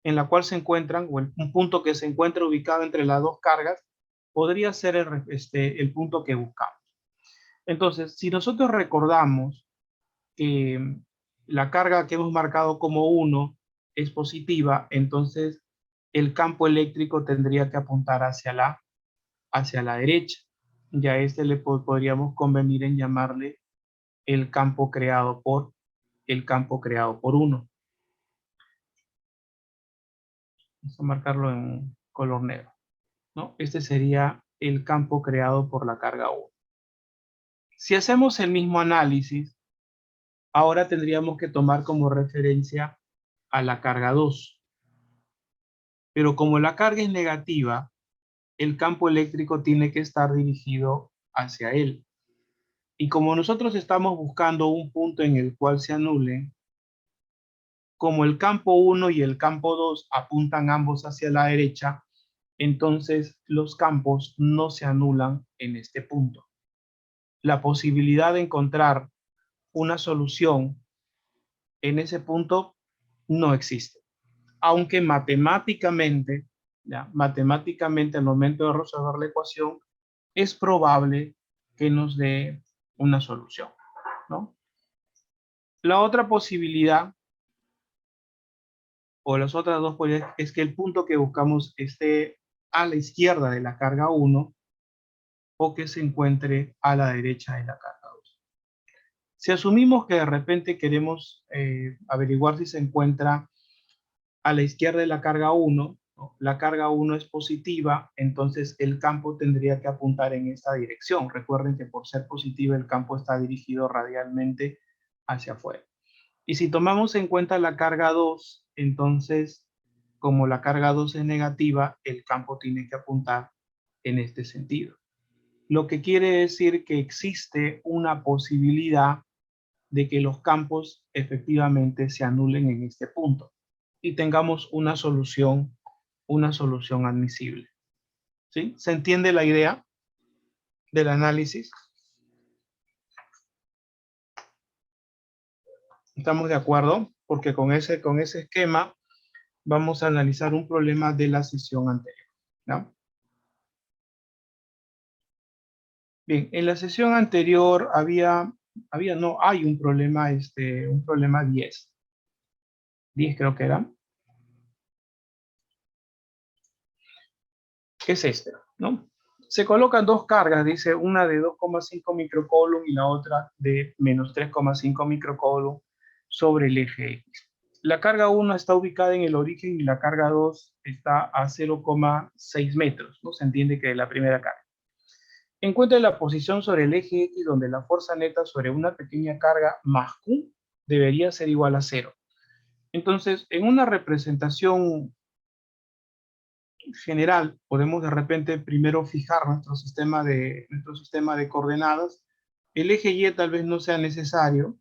en la cual se encuentran, o un punto que se encuentra ubicado entre las dos cargas, podría ser el punto que buscamos. Entonces, si nosotros recordamos que la carga que hemos marcado como 1 es positiva, entonces el campo eléctrico tendría que apuntar hacia la derecha. Ya le podríamos convenir en llamarle el campo creado por 1. Vamos a marcarlo en color negro, ¿no? Este sería el campo creado por la carga 1. Si hacemos el mismo análisis, ahora tendríamos que tomar como referencia a la carga 2. Pero como la carga es negativa, el campo eléctrico tiene que estar dirigido hacia él. Y como nosotros estamos buscando un punto en el cual se anule, como el campo 1 y el campo 2 apuntan ambos hacia la derecha, entonces los campos no se anulan en este punto. La posibilidad de encontrar una solución en ese punto no existe. Aunque matemáticamente al momento de resolver la ecuación, es probable que nos dé una solución, ¿no? La otra posibilidad, o las otras dos posibilidades, es que el punto que buscamos esté a la izquierda de la carga 1 o que se encuentre a la derecha de la carga 2. Si asumimos que de repente queremos averiguar si se encuentra a la izquierda de la carga 1, ¿no? La carga 1 es positiva, entonces el campo tendría que apuntar en esta dirección. Recuerden que por ser positiva el campo está dirigido radialmente hacia afuera. Y si tomamos en cuenta la carga 2, entonces como la carga 2 es negativa, el campo tiene que apuntar en este sentido. Lo que quiere decir que existe una posibilidad de que los campos efectivamente se anulen en este punto y tengamos una solución admisible. ¿Sí? ¿Se entiende la idea del análisis? ¿Estamos de acuerdo? Porque con ese esquema vamos a analizar un problema de la sesión anterior, ¿no? Bien, en la sesión anterior hay un problema 10 creo que era. ¿Qué es este? ¿No? Se colocan dos cargas, dice una de 2,5 microcoulomb y la otra de menos 3,5 microcoulomb sobre el eje X. La carga 1 está ubicada en el origen y la carga 2 está a 0,6 metros, ¿no? Se entiende que es la primera carga. Encuentre la posición sobre el eje X donde la fuerza neta sobre una pequeña carga más Q debería ser igual a 0. Entonces, en una representación general, podemos de repente primero fijar nuestro sistema de coordenadas. El eje Y tal vez no sea necesario,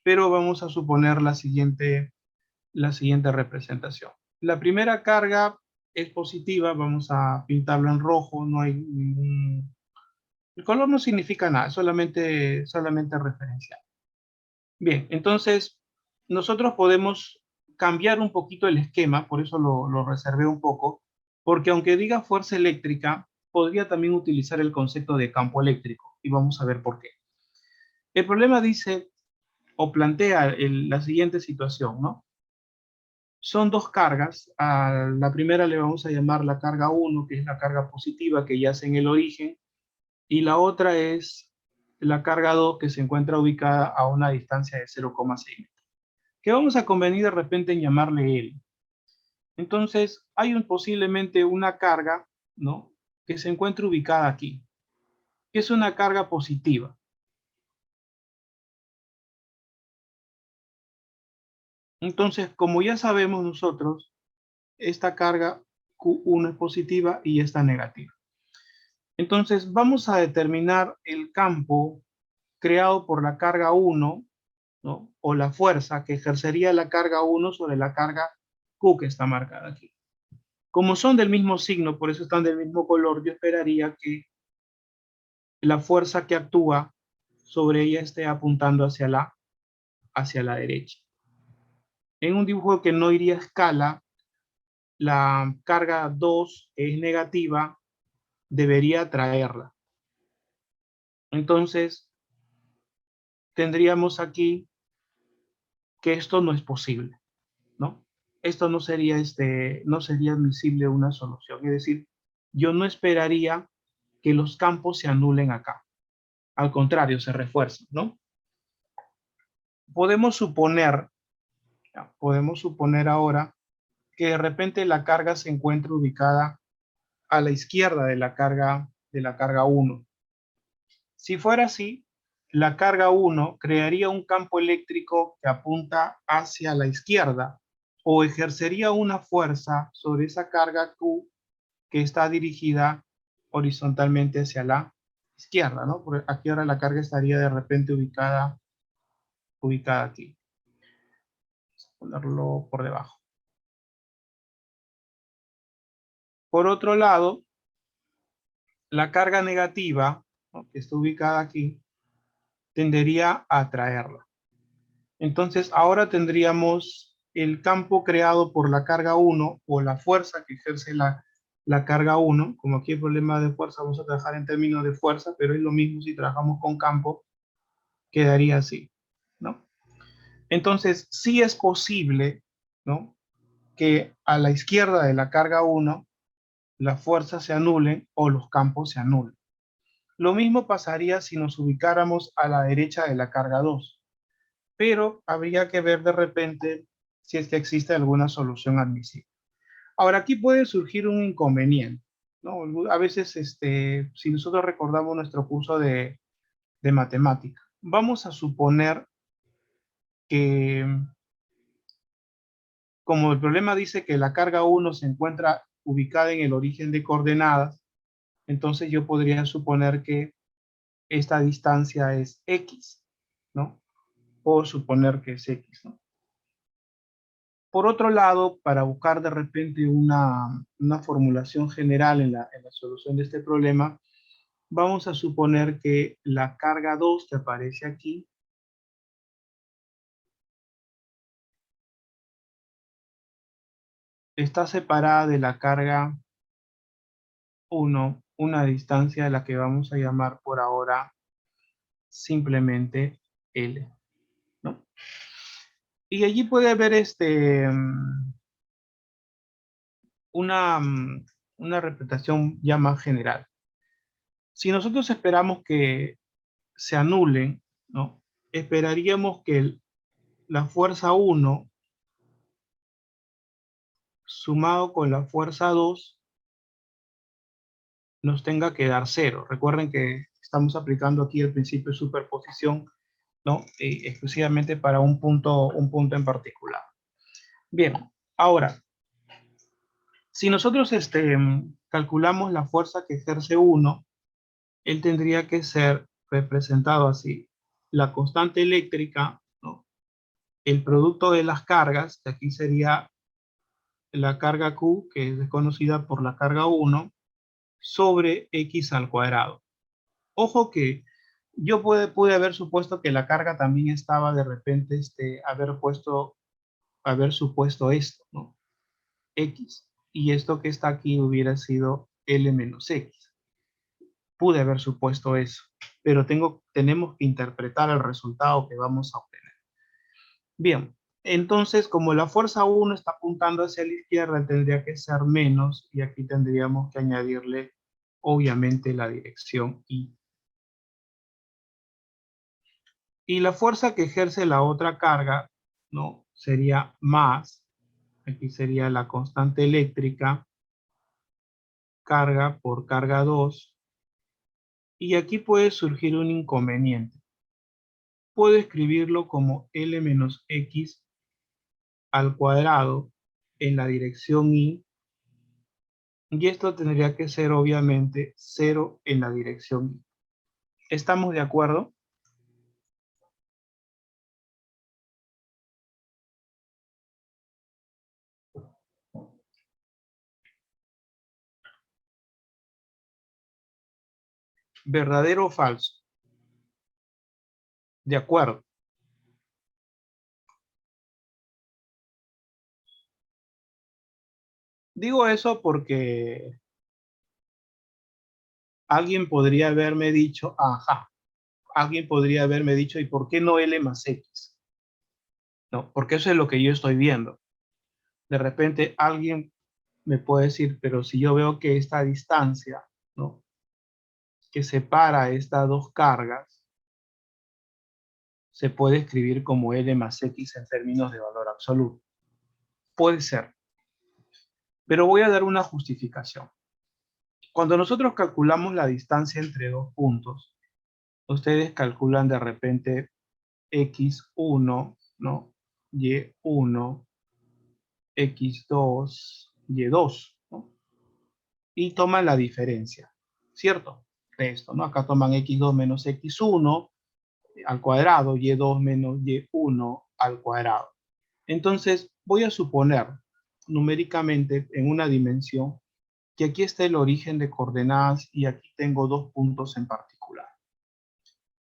pero vamos a suponer la siguiente representación. La primera carga es positiva, vamos a pintarlo en rojo, no hay ningún... El color no significa nada, solamente referencial. Bien, entonces nosotros podemos cambiar un poquito el esquema, por eso lo reservé un poco, porque aunque diga fuerza eléctrica, podría también utilizar el concepto de campo eléctrico, y vamos a ver por qué. El problema dice, o plantea la siguiente situación, ¿no? Son dos cargas, a la primera le vamos a llamar la carga 1, que es la carga positiva que yace en el origen, y la otra es la carga 2 que se encuentra ubicada a una distancia de 0,6 metros. Que vamos a convenir de repente en llamarle L. Entonces, hay posiblemente una carga, ¿no? Que se encuentra ubicada aquí, que es una carga positiva. Entonces, como ya sabemos nosotros, esta carga Q1 es positiva y esta negativa. Entonces, vamos a determinar el campo creado por la carga 1, ¿no? O la fuerza que ejercería la carga 1 sobre la carga Q que está marcada aquí. Como son del mismo signo, por eso están del mismo color, yo esperaría que la fuerza que actúa sobre ella esté apuntando hacia la derecha. En un dibujo que no iría a escala, la carga 2 es negativa, debería traerla. Entonces, tendríamos aquí que esto no es posible, ¿no? Esto no sería admisible una solución. Es decir, yo no esperaría que los campos se anulen acá. Al contrario, se refuerzan, ¿no? Podemos suponer ahora que de repente la carga se encuentra ubicada a la izquierda de la carga 1. Si fuera así, la carga 1 crearía un campo eléctrico que apunta hacia la izquierda o ejercería una fuerza sobre esa carga Q que está dirigida horizontalmente hacia la izquierda, ¿no? Porque aquí ahora la carga estaría de repente ubicada aquí. Vamos a ponerlo por debajo. Por otro lado, la carga negativa, ¿no? Que está ubicada aquí, tendería a atraerla. Entonces, ahora tendríamos el campo creado por la carga 1 o la fuerza que ejerce la carga 1. Como aquí el problema de fuerza, vamos a trabajar en términos de fuerza, pero es lo mismo si trabajamos con campo, quedaría así, ¿no? Entonces, sí es posible, ¿no? Que a la izquierda de la carga 1 las fuerzas se anulen o los campos se anulen. Lo mismo pasaría si nos ubicáramos a la derecha de la carga 2, pero habría que ver de repente si es que existe alguna solución admisible. Ahora, aquí puede surgir un inconveniente, ¿no? A veces, si nosotros recordamos nuestro curso de matemática, vamos a suponer que, como el problema dice que la carga 1 se encuentra ubicada en el origen de coordenadas, entonces yo podría suponer que esta distancia es X, ¿no? Puedo suponer que es X, ¿no? Por otro lado, para buscar de repente una formulación general en la solución de este problema, vamos a suponer que la carga 2 que aparece aquí está separada de la carga 1, una distancia a la que vamos a llamar por ahora simplemente L, ¿no? Y allí puede haber una, una representación ya más general. Si nosotros esperamos que se anulen, ¿no? Esperaríamos que la fuerza 1 sumado con la fuerza 2 nos tenga que dar 0. Recuerden que estamos aplicando aquí el principio de superposición, ¿no? Exclusivamente para un punto en particular. Bien, ahora, si nosotros calculamos la fuerza que ejerce 1, él tendría que ser representado así. La constante eléctrica, ¿no? El producto de las cargas, que aquí sería la carga Q, que es desconocida por la carga 1, sobre X al cuadrado. Ojo que yo pude haber supuesto que la carga también estaba de repente, haber supuesto esto, ¿no? X. Y esto que está aquí hubiera sido L menos X. Pude haber supuesto eso, pero tenemos que interpretar el resultado que vamos a obtener. Bien, entonces como la fuerza 1 está apuntando hacia la izquierda, tendría que ser menos, y aquí tendríamos que añadirle obviamente la dirección Y. Y la fuerza que ejerce la otra carga, ¿no? Sería más, aquí sería la constante eléctrica, carga por carga 2, y aquí puede surgir un inconveniente. Puedo escribirlo como L menos X al cuadrado en la dirección Y, y esto tendría que ser obviamente 0 en la dirección Y. ¿Estamos de acuerdo? ¿Verdadero o falso? De acuerdo. Digo eso porque alguien podría haberme dicho, ajá, alguien podría haberme dicho, ¿y por qué no L más X? No, porque eso es lo que yo estoy viendo. De repente alguien me puede decir, pero si yo veo que esta distancia, ¿no? Que separa estas dos cargas, se puede escribir como L más X en términos de valor absoluto. Puede ser. Pero voy a dar una justificación. Cuando nosotros calculamos la distancia entre dos puntos, ustedes calculan de repente X1, ¿no? Y1, X2, Y2, ¿no? Y toman la diferencia, ¿cierto? De esto, ¿no? Acá toman X2 menos X1 al cuadrado, Y2 menos Y1 al cuadrado. Entonces, voy a suponer numéricamente en una dimensión que aquí está el origen de coordenadas y aquí tengo dos puntos en particular.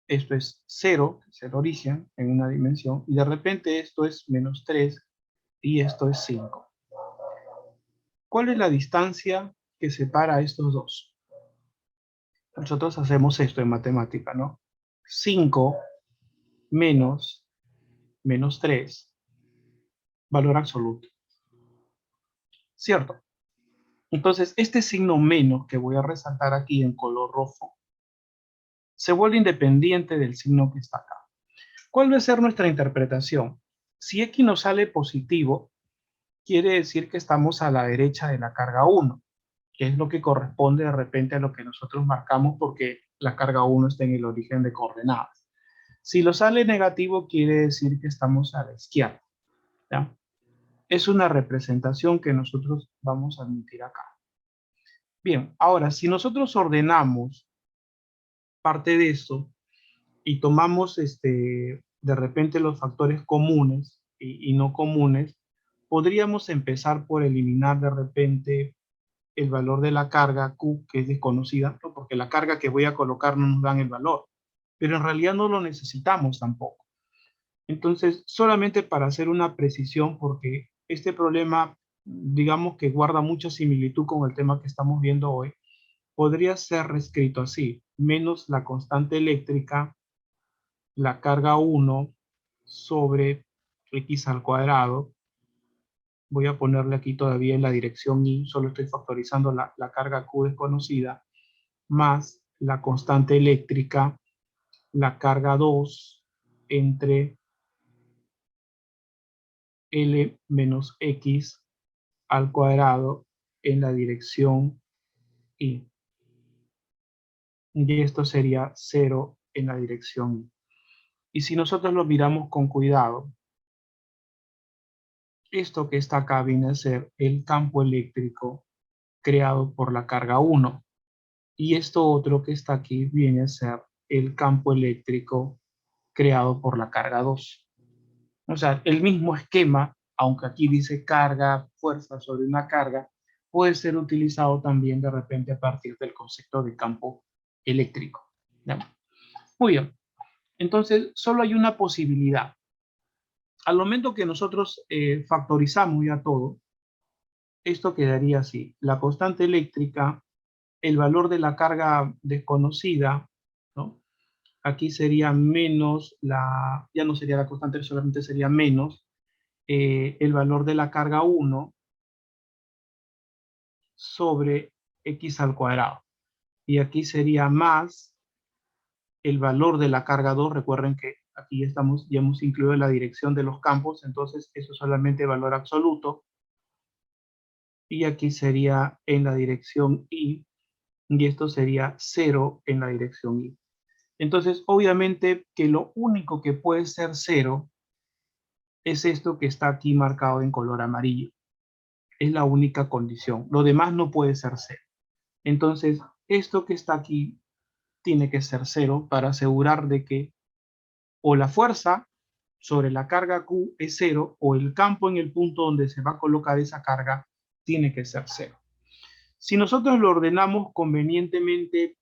Esto es 0, que es el origen en una dimensión, y de repente esto es menos 3 y esto es 5. ¿Cuál es la distancia que separa a estos dos? Nosotros hacemos esto en matemática, ¿no? 5 menos 3, valor absoluto. ¿Cierto? Entonces, este signo menos que voy a resaltar aquí en color rojo se vuelve independiente del signo que está acá. ¿Cuál va a ser nuestra interpretación? Si X nos sale positivo, quiere decir que estamos a la derecha de la carga 1, que es lo que corresponde de repente a lo que nosotros marcamos porque la carga 1 está en el origen de coordenadas. Si lo sale negativo, quiere decir que estamos a la izquierda, ¿ya? Es una representación que nosotros vamos a admitir acá. Bien, ahora, si nosotros ordenamos parte de esto y tomamos de repente los factores comunes y no comunes, podríamos empezar por eliminar de repente el valor de la carga Q, que es desconocida, ¿no? Porque la carga que voy a colocar no nos dan el valor, pero en realidad no lo necesitamos tampoco. Entonces, solamente para hacer una precisión, porque este problema, digamos que guarda mucha similitud con el tema que estamos viendo hoy, podría ser reescrito así: menos la constante eléctrica, la carga 1 sobre x al cuadrado. Voy a ponerle aquí todavía en la dirección y, solo estoy factorizando la carga Q desconocida, más la constante eléctrica, la carga 2 entre L menos X al cuadrado en la dirección Y. Y esto sería 0 en la dirección Y. Y si nosotros lo miramos con cuidado, esto que está acá viene a ser el campo eléctrico creado por la carga 1. Y esto otro que está aquí viene a ser el campo eléctrico creado por la carga 2. O sea, el mismo esquema, aunque aquí dice carga, fuerza sobre una carga, puede ser utilizado también de repente a partir del concepto de campo eléctrico. ¿Ya? Muy bien. Entonces, solo hay una posibilidad. Al momento que nosotros factorizamos ya todo, esto quedaría así: la constante eléctrica, el valor de la carga desconocida, ¿no? Aquí sería menos ya no sería la constante, solamente sería menos el valor de la carga 1 sobre x al cuadrado. Y aquí sería más el valor de la carga 2. Recuerden que aquí ya hemos incluido la dirección de los campos, entonces eso es solamente valor absoluto. Y aquí sería en la dirección Y, y esto sería 0 en la dirección Y. Entonces, obviamente que lo único que puede ser 0 es esto que está aquí marcado en color amarillo. Es la única condición. Lo demás no puede ser 0. Entonces, esto que está aquí tiene que ser 0 para asegurar de que o la fuerza sobre la carga Q es 0, o el campo en el punto donde se va a colocar esa carga tiene que ser 0. Si nosotros lo ordenamos convenientemente,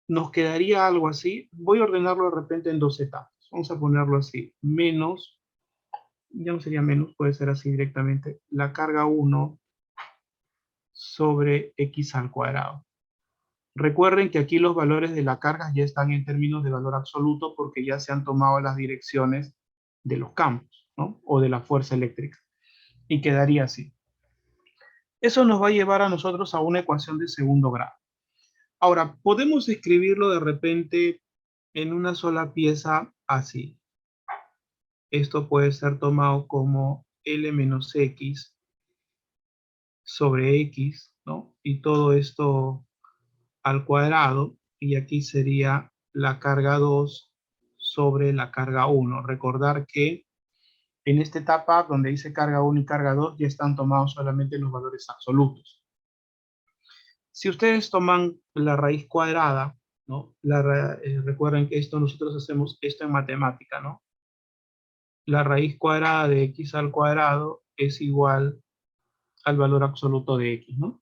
nos quedaría algo así. Voy a ordenarlo de repente en dos etapas. Vamos a ponerlo así: menos, ya no sería menos, puede ser así directamente, la carga 1 sobre x al cuadrado. Recuerden que aquí los valores de la carga ya están en términos de valor absoluto, porque ya se han tomado las direcciones de los campos, ¿no? O de la fuerza eléctrica. Y quedaría así. Eso nos va a llevar a nosotros a una ecuación de segundo grado. Ahora, podemos escribirlo de repente en una sola pieza así. Esto puede ser tomado como L menos X sobre X, ¿no? Y todo esto al cuadrado, y aquí sería la carga 2 sobre la carga 1. Recordar que en esta etapa donde dice carga 1 y carga 2 ya están tomados solamente los valores absolutos. Si ustedes toman la raíz cuadrada, ¿no? Recuerden que nosotros hacemos esto en matemática, ¿no? La raíz cuadrada de x al cuadrado es igual al valor absoluto de x, ¿no?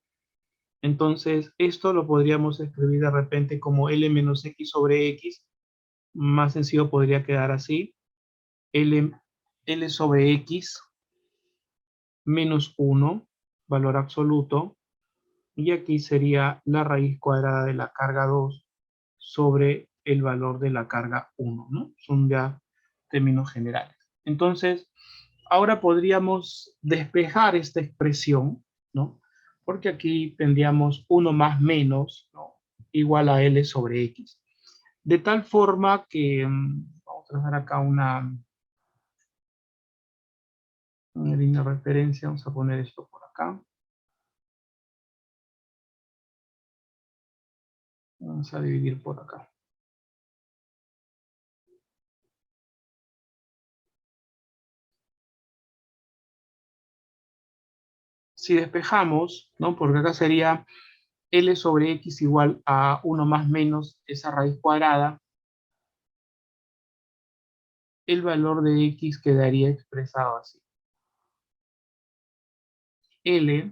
Entonces, esto lo podríamos escribir de repente como L menos X sobre X. Más sencillo podría quedar así: L sobre X menos 1, valor absoluto, y aquí sería la raíz cuadrada de la carga 2 sobre el valor de la carga 1, ¿no? Son ya términos generales. Entonces, ahora podríamos despejar esta expresión, ¿no? Porque aquí tendríamos 1 más menos, ¿no? Igual a L sobre X. De tal forma que, vamos a trazar acá una línea de referencia. Vamos a poner esto por acá. Vamos a dividir por acá. Si despejamos, ¿no? Porque acá sería L sobre X igual a 1 más menos esa raíz cuadrada, el valor de X quedaría expresado así. L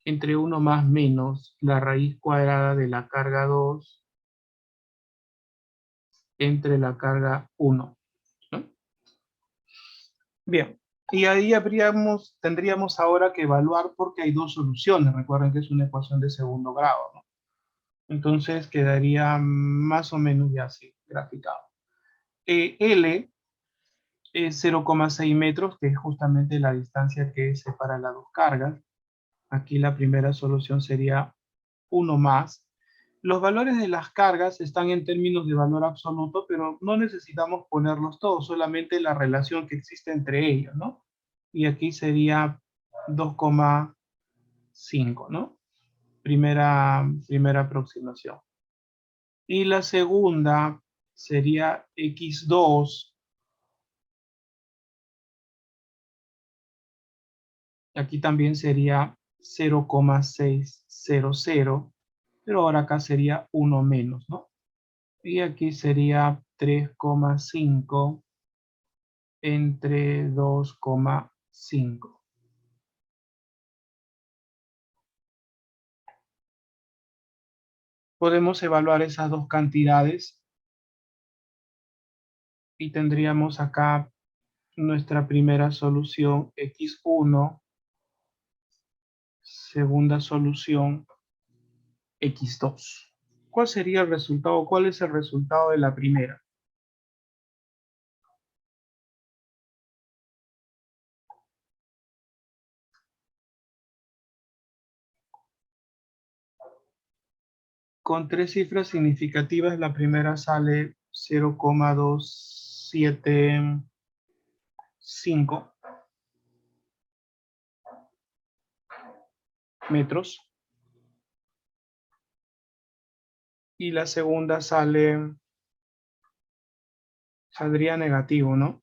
entre 1 más menos la raíz cuadrada de la carga 2 entre la carga 1, ¿no? Bien, y ahí tendríamos ahora que evaluar porque hay dos soluciones. Recuerden que es una ecuación de segundo grado, ¿no? Entonces quedaría más o menos ya así, graficado. L es 0,6 metros, que es justamente la distancia que separa las dos cargas. Aquí la primera solución sería 1 más. Los valores de las cargas están en términos de valor absoluto, pero no necesitamos ponerlos todos, solamente la relación que existe entre ellos, ¿no? Y aquí sería 2,5, ¿no? Primera aproximación. Y la segunda sería x2. Aquí también sería 0,600, pero ahora acá sería 1 menos, ¿no? Y aquí sería 3,5 entre 2,5. Podemos evaluar esas dos cantidades y tendríamos acá nuestra primera solución x1, segunda solución x2. ¿Cuál sería el resultado? ¿Cuál es el resultado de la primera? Con tres cifras significativas, la primera sale 0,275 metros. Y la segunda saldría negativo, ¿no?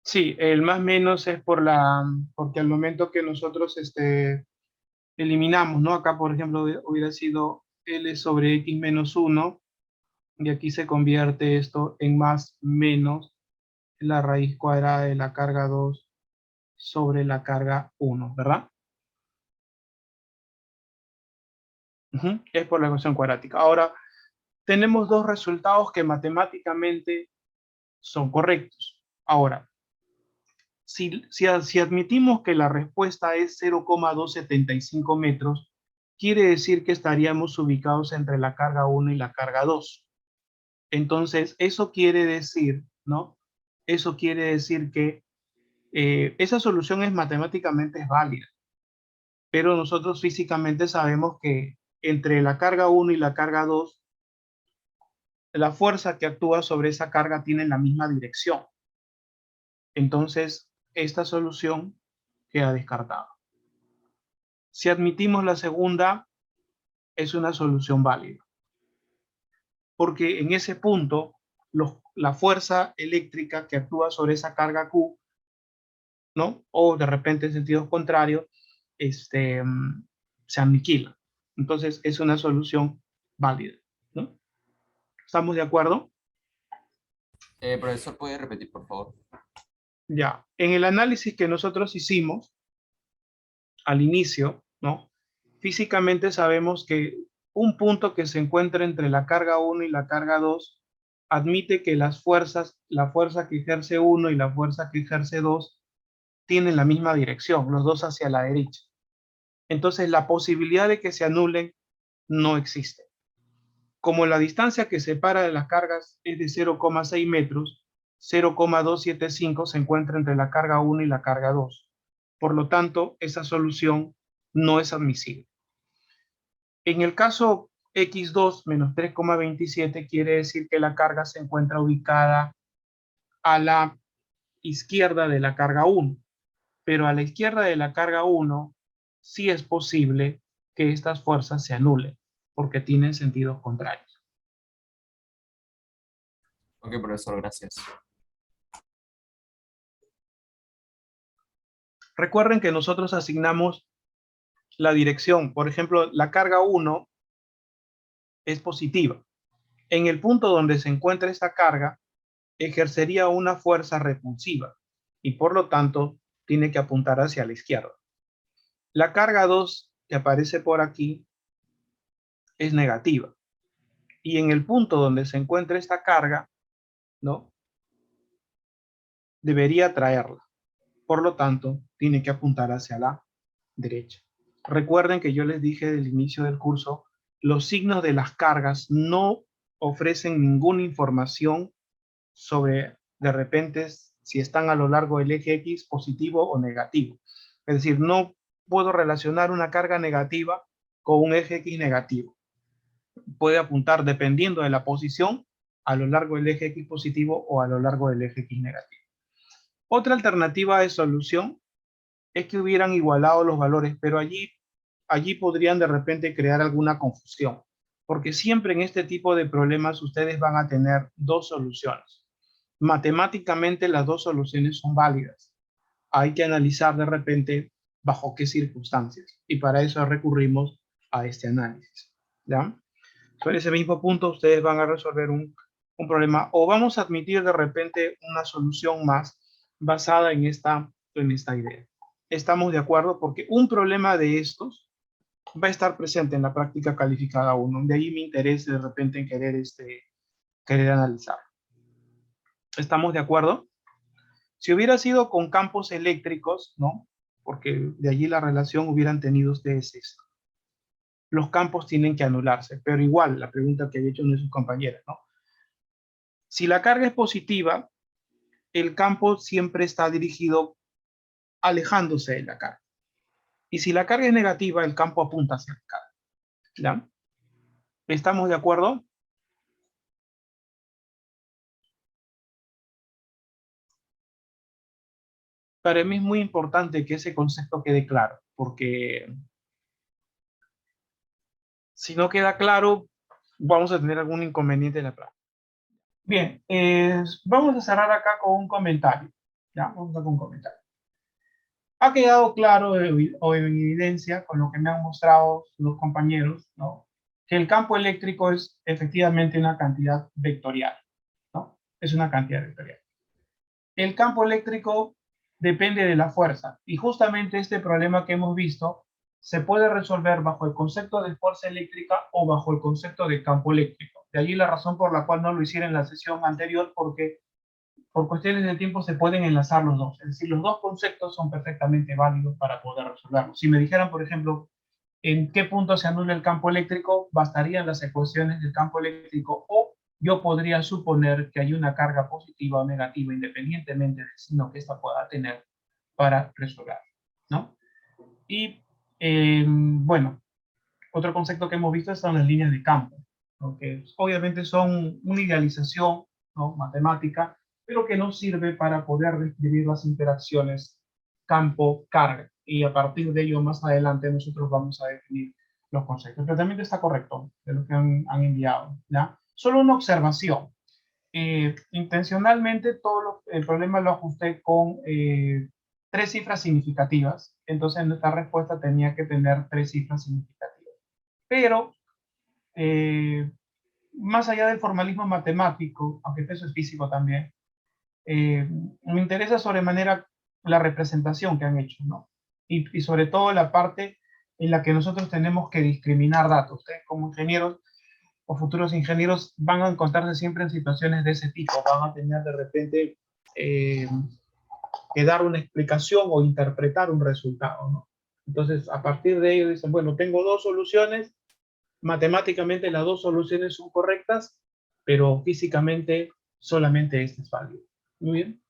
Sí, el más menos es porque al momento que nosotros eliminamos, ¿no? Acá, por ejemplo, hubiera sido L sobre X menos 1, y aquí se convierte esto en más menos la raíz cuadrada de la carga 2 sobre la carga 1, ¿verdad? Es por la ecuación cuadrática. Ahora, tenemos dos resultados que matemáticamente son correctos. Ahora, si admitimos que la respuesta es 0,275 metros, quiere decir que estaríamos ubicados entre la carga 1 y la carga 2. Entonces, eso quiere decir, ¿no? Eso quiere decir que esa solución es matemáticamente válida, pero nosotros físicamente sabemos que entre la carga 1 y la carga 2, la fuerza que actúa sobre esa carga tiene la misma dirección. Entonces, esta solución queda descartada. Si admitimos la segunda, es una solución válida, porque en ese punto la fuerza eléctrica que actúa sobre esa carga Q, ¿no? O de repente en sentido contrario, se aniquila. Entonces es una solución válida, ¿no? ¿Estamos de acuerdo? Profesor, ¿puede repetir, por favor? Ya. En el análisis que nosotros hicimos al inicio, ¿no? Físicamente sabemos que un punto que se encuentra entre la carga 1 y la carga 2 admite que la fuerza que ejerce 1 y la fuerza que ejerce 2 tienen la misma dirección, los dos hacia la derecha. Entonces la posibilidad de que se anulen no existe. Como la distancia que separa de las cargas es de 0,6 metros, 0,275 se encuentra entre la carga 1 y la carga 2. Por lo tanto, esa solución no es admisible. En el caso x2 menos 3,27 quiere decir que la carga se encuentra ubicada a la izquierda de la carga 1, pero a la izquierda de la carga 1 sí es posible que estas fuerzas se anulen, porque tienen sentidos contrarios. Ok, profesor, gracias. Recuerden que nosotros asignamos la dirección. Por ejemplo, la carga 1 es positiva. En el punto donde se encuentra esta carga, ejercería una fuerza repulsiva y por lo tanto tiene que apuntar hacia la izquierda. La carga 2 que aparece por aquí es negativa. Y en el punto donde se encuentra esta carga, ¿no? Debería traerla. Por lo tanto, tiene que apuntar hacia la derecha. Recuerden que yo les dije del inicio del curso, los signos de las cargas no ofrecen ninguna información sobre, de repente, si están a lo largo del eje X positivo o negativo. Es decir, no puedo relacionar una carga negativa con un eje X negativo. Puede apuntar dependiendo de la posición a lo largo del eje X positivo o a lo largo del eje X negativo. Otra alternativa de solución es que hubieran igualado los valores, pero allí podrían de repente crear alguna confusión, porque siempre en este tipo de problemas ustedes van a tener dos soluciones. Matemáticamente las dos soluciones son válidas. Hay que analizar de repente bajo qué circunstancias, y para eso recurrimos a este análisis, ¿ya? Sobre ese mismo punto ustedes van a resolver un problema, o vamos a admitir de repente una solución más basada en esta idea. Estamos de acuerdo porque un problema de estos va a estar presente en la práctica calificada 1. De ahí mi interés de repente en querer analizar. ¿Estamos de acuerdo? Si hubiera sido con campos eléctricos, ¿no? Porque de allí la relación hubieran tenido ustedes esto. Los campos tienen que anularse, pero igual, la pregunta que había hecho uno de sus compañeros, ¿no? Si la carga es positiva, el campo siempre está dirigido alejándose de la carga. Y si la carga es negativa, el campo apunta hacia la carga. ¿Ya? ¿Estamos de acuerdo? Para mí es muy importante que ese concepto quede claro, porque si no queda claro, vamos a tener algún inconveniente en la práctica. Bien, vamos a cerrar acá con un comentario. ¿Ya? Vamos a con un comentario. Ha quedado claro o en evidencia con lo que me han mostrado los compañeros, ¿no? Que el campo eléctrico es efectivamente una cantidad vectorial, ¿no? Es una cantidad vectorial. El campo eléctrico depende de la fuerza y justamente este problema que hemos visto se puede resolver bajo el concepto de fuerza eléctrica o bajo el concepto de campo eléctrico. De allí la razón por la cual no lo hicieron en la sesión anterior, porque por cuestiones de tiempo se pueden enlazar los dos. Es decir, los dos conceptos son perfectamente válidos para poder resolverlos. Si me dijeran, por ejemplo, en qué punto se anula el campo eléctrico, bastarían las ecuaciones del campo eléctrico, o yo podría suponer que hay una carga positiva o negativa, independientemente del signo que ésta pueda tener, para resolver, ¿no? Y, bueno, otro concepto que hemos visto son las líneas de campo, ¿no? Que obviamente son una idealización, ¿no? Matemática, pero que nos sirve para poder describir las interacciones campo-carga. Y a partir de ello, más adelante, nosotros vamos a definir los conceptos. El planteamiento está correcto de lo que han enviado, ¿ya? Solo una observación. Intencionalmente el problema lo ajusté con 3 cifras significativas. Entonces, nuestra respuesta tenía que tener 3 cifras significativas. Pero, más allá del formalismo matemático, aunque eso es físico también, me interesa sobremanera la representación que han hecho, ¿no? Y sobre todo la parte en la que nosotros tenemos que discriminar datos. Ustedes como ingenieros o futuros ingenieros van a encontrarse siempre en situaciones de ese tipo, van a tener de repente que dar una explicación o interpretar un resultado, ¿no? Entonces, a partir de ello dicen, bueno, tengo 2 soluciones, matemáticamente las 2 soluciones son correctas, pero físicamente solamente esta es válida. Muy bien.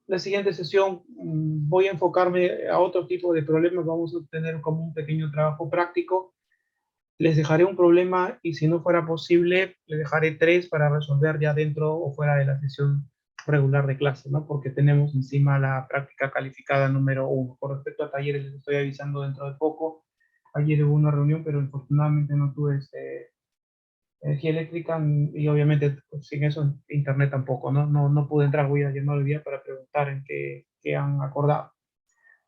La siguiente sesión voy a enfocarme a otro tipo de problemas. Vamos a tener como un pequeño trabajo práctico. Les dejaré un problema y si no fuera posible, les dejaré 3 para resolver ya dentro o fuera de la sesión regular de clase, ¿no? Porque tenemos encima la práctica calificada número 1. Con respecto a talleres, les estoy avisando dentro de poco. Ayer hubo una reunión, pero afortunadamente no tuve energía eléctrica y obviamente pues, sin eso internet tampoco, ¿no? No pude entrar, voy a llamar hoy día para preguntar en qué han acordado.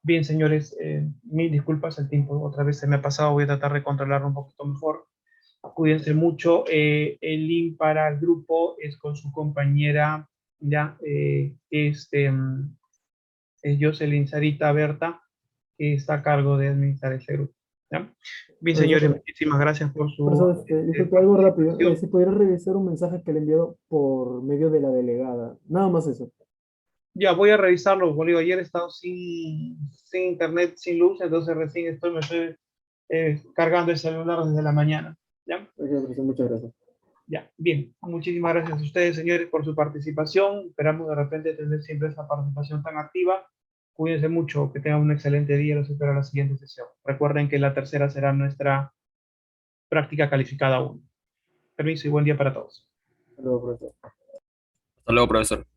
Bien, señores, mil disculpas, el tiempo otra vez se me ha pasado, voy a tratar de controlarlo un poquito mejor. Cuídense mucho. El link para el grupo es con su compañera, ya, Jocelyn Sarita Berta, que está a cargo de administrar ese grupo. ¿Ya? Bien, señores, muchísimas gracias por su... Profesor, disculpe, algo rápido. participación. Si pudiera revisar un mensaje que le envió por medio de la delegada. Nada más eso. Ya, voy a revisarlo, Bolívar. Ayer he estado sin internet, sin luz, entonces recién me estoy cargando el celular desde la mañana. ¿Ya? Ok, profesor, muchas gracias. Ya, bien. Muchísimas gracias a ustedes, señores, por su participación. Esperamos de repente tener siempre esa participación tan activa. Cuídense mucho, que tengan un excelente día. Los espero a la siguiente sesión. Recuerden que la tercera será nuestra práctica calificada 1. Permiso y buen día para todos. Hasta luego, profesor. Hasta luego, profesor.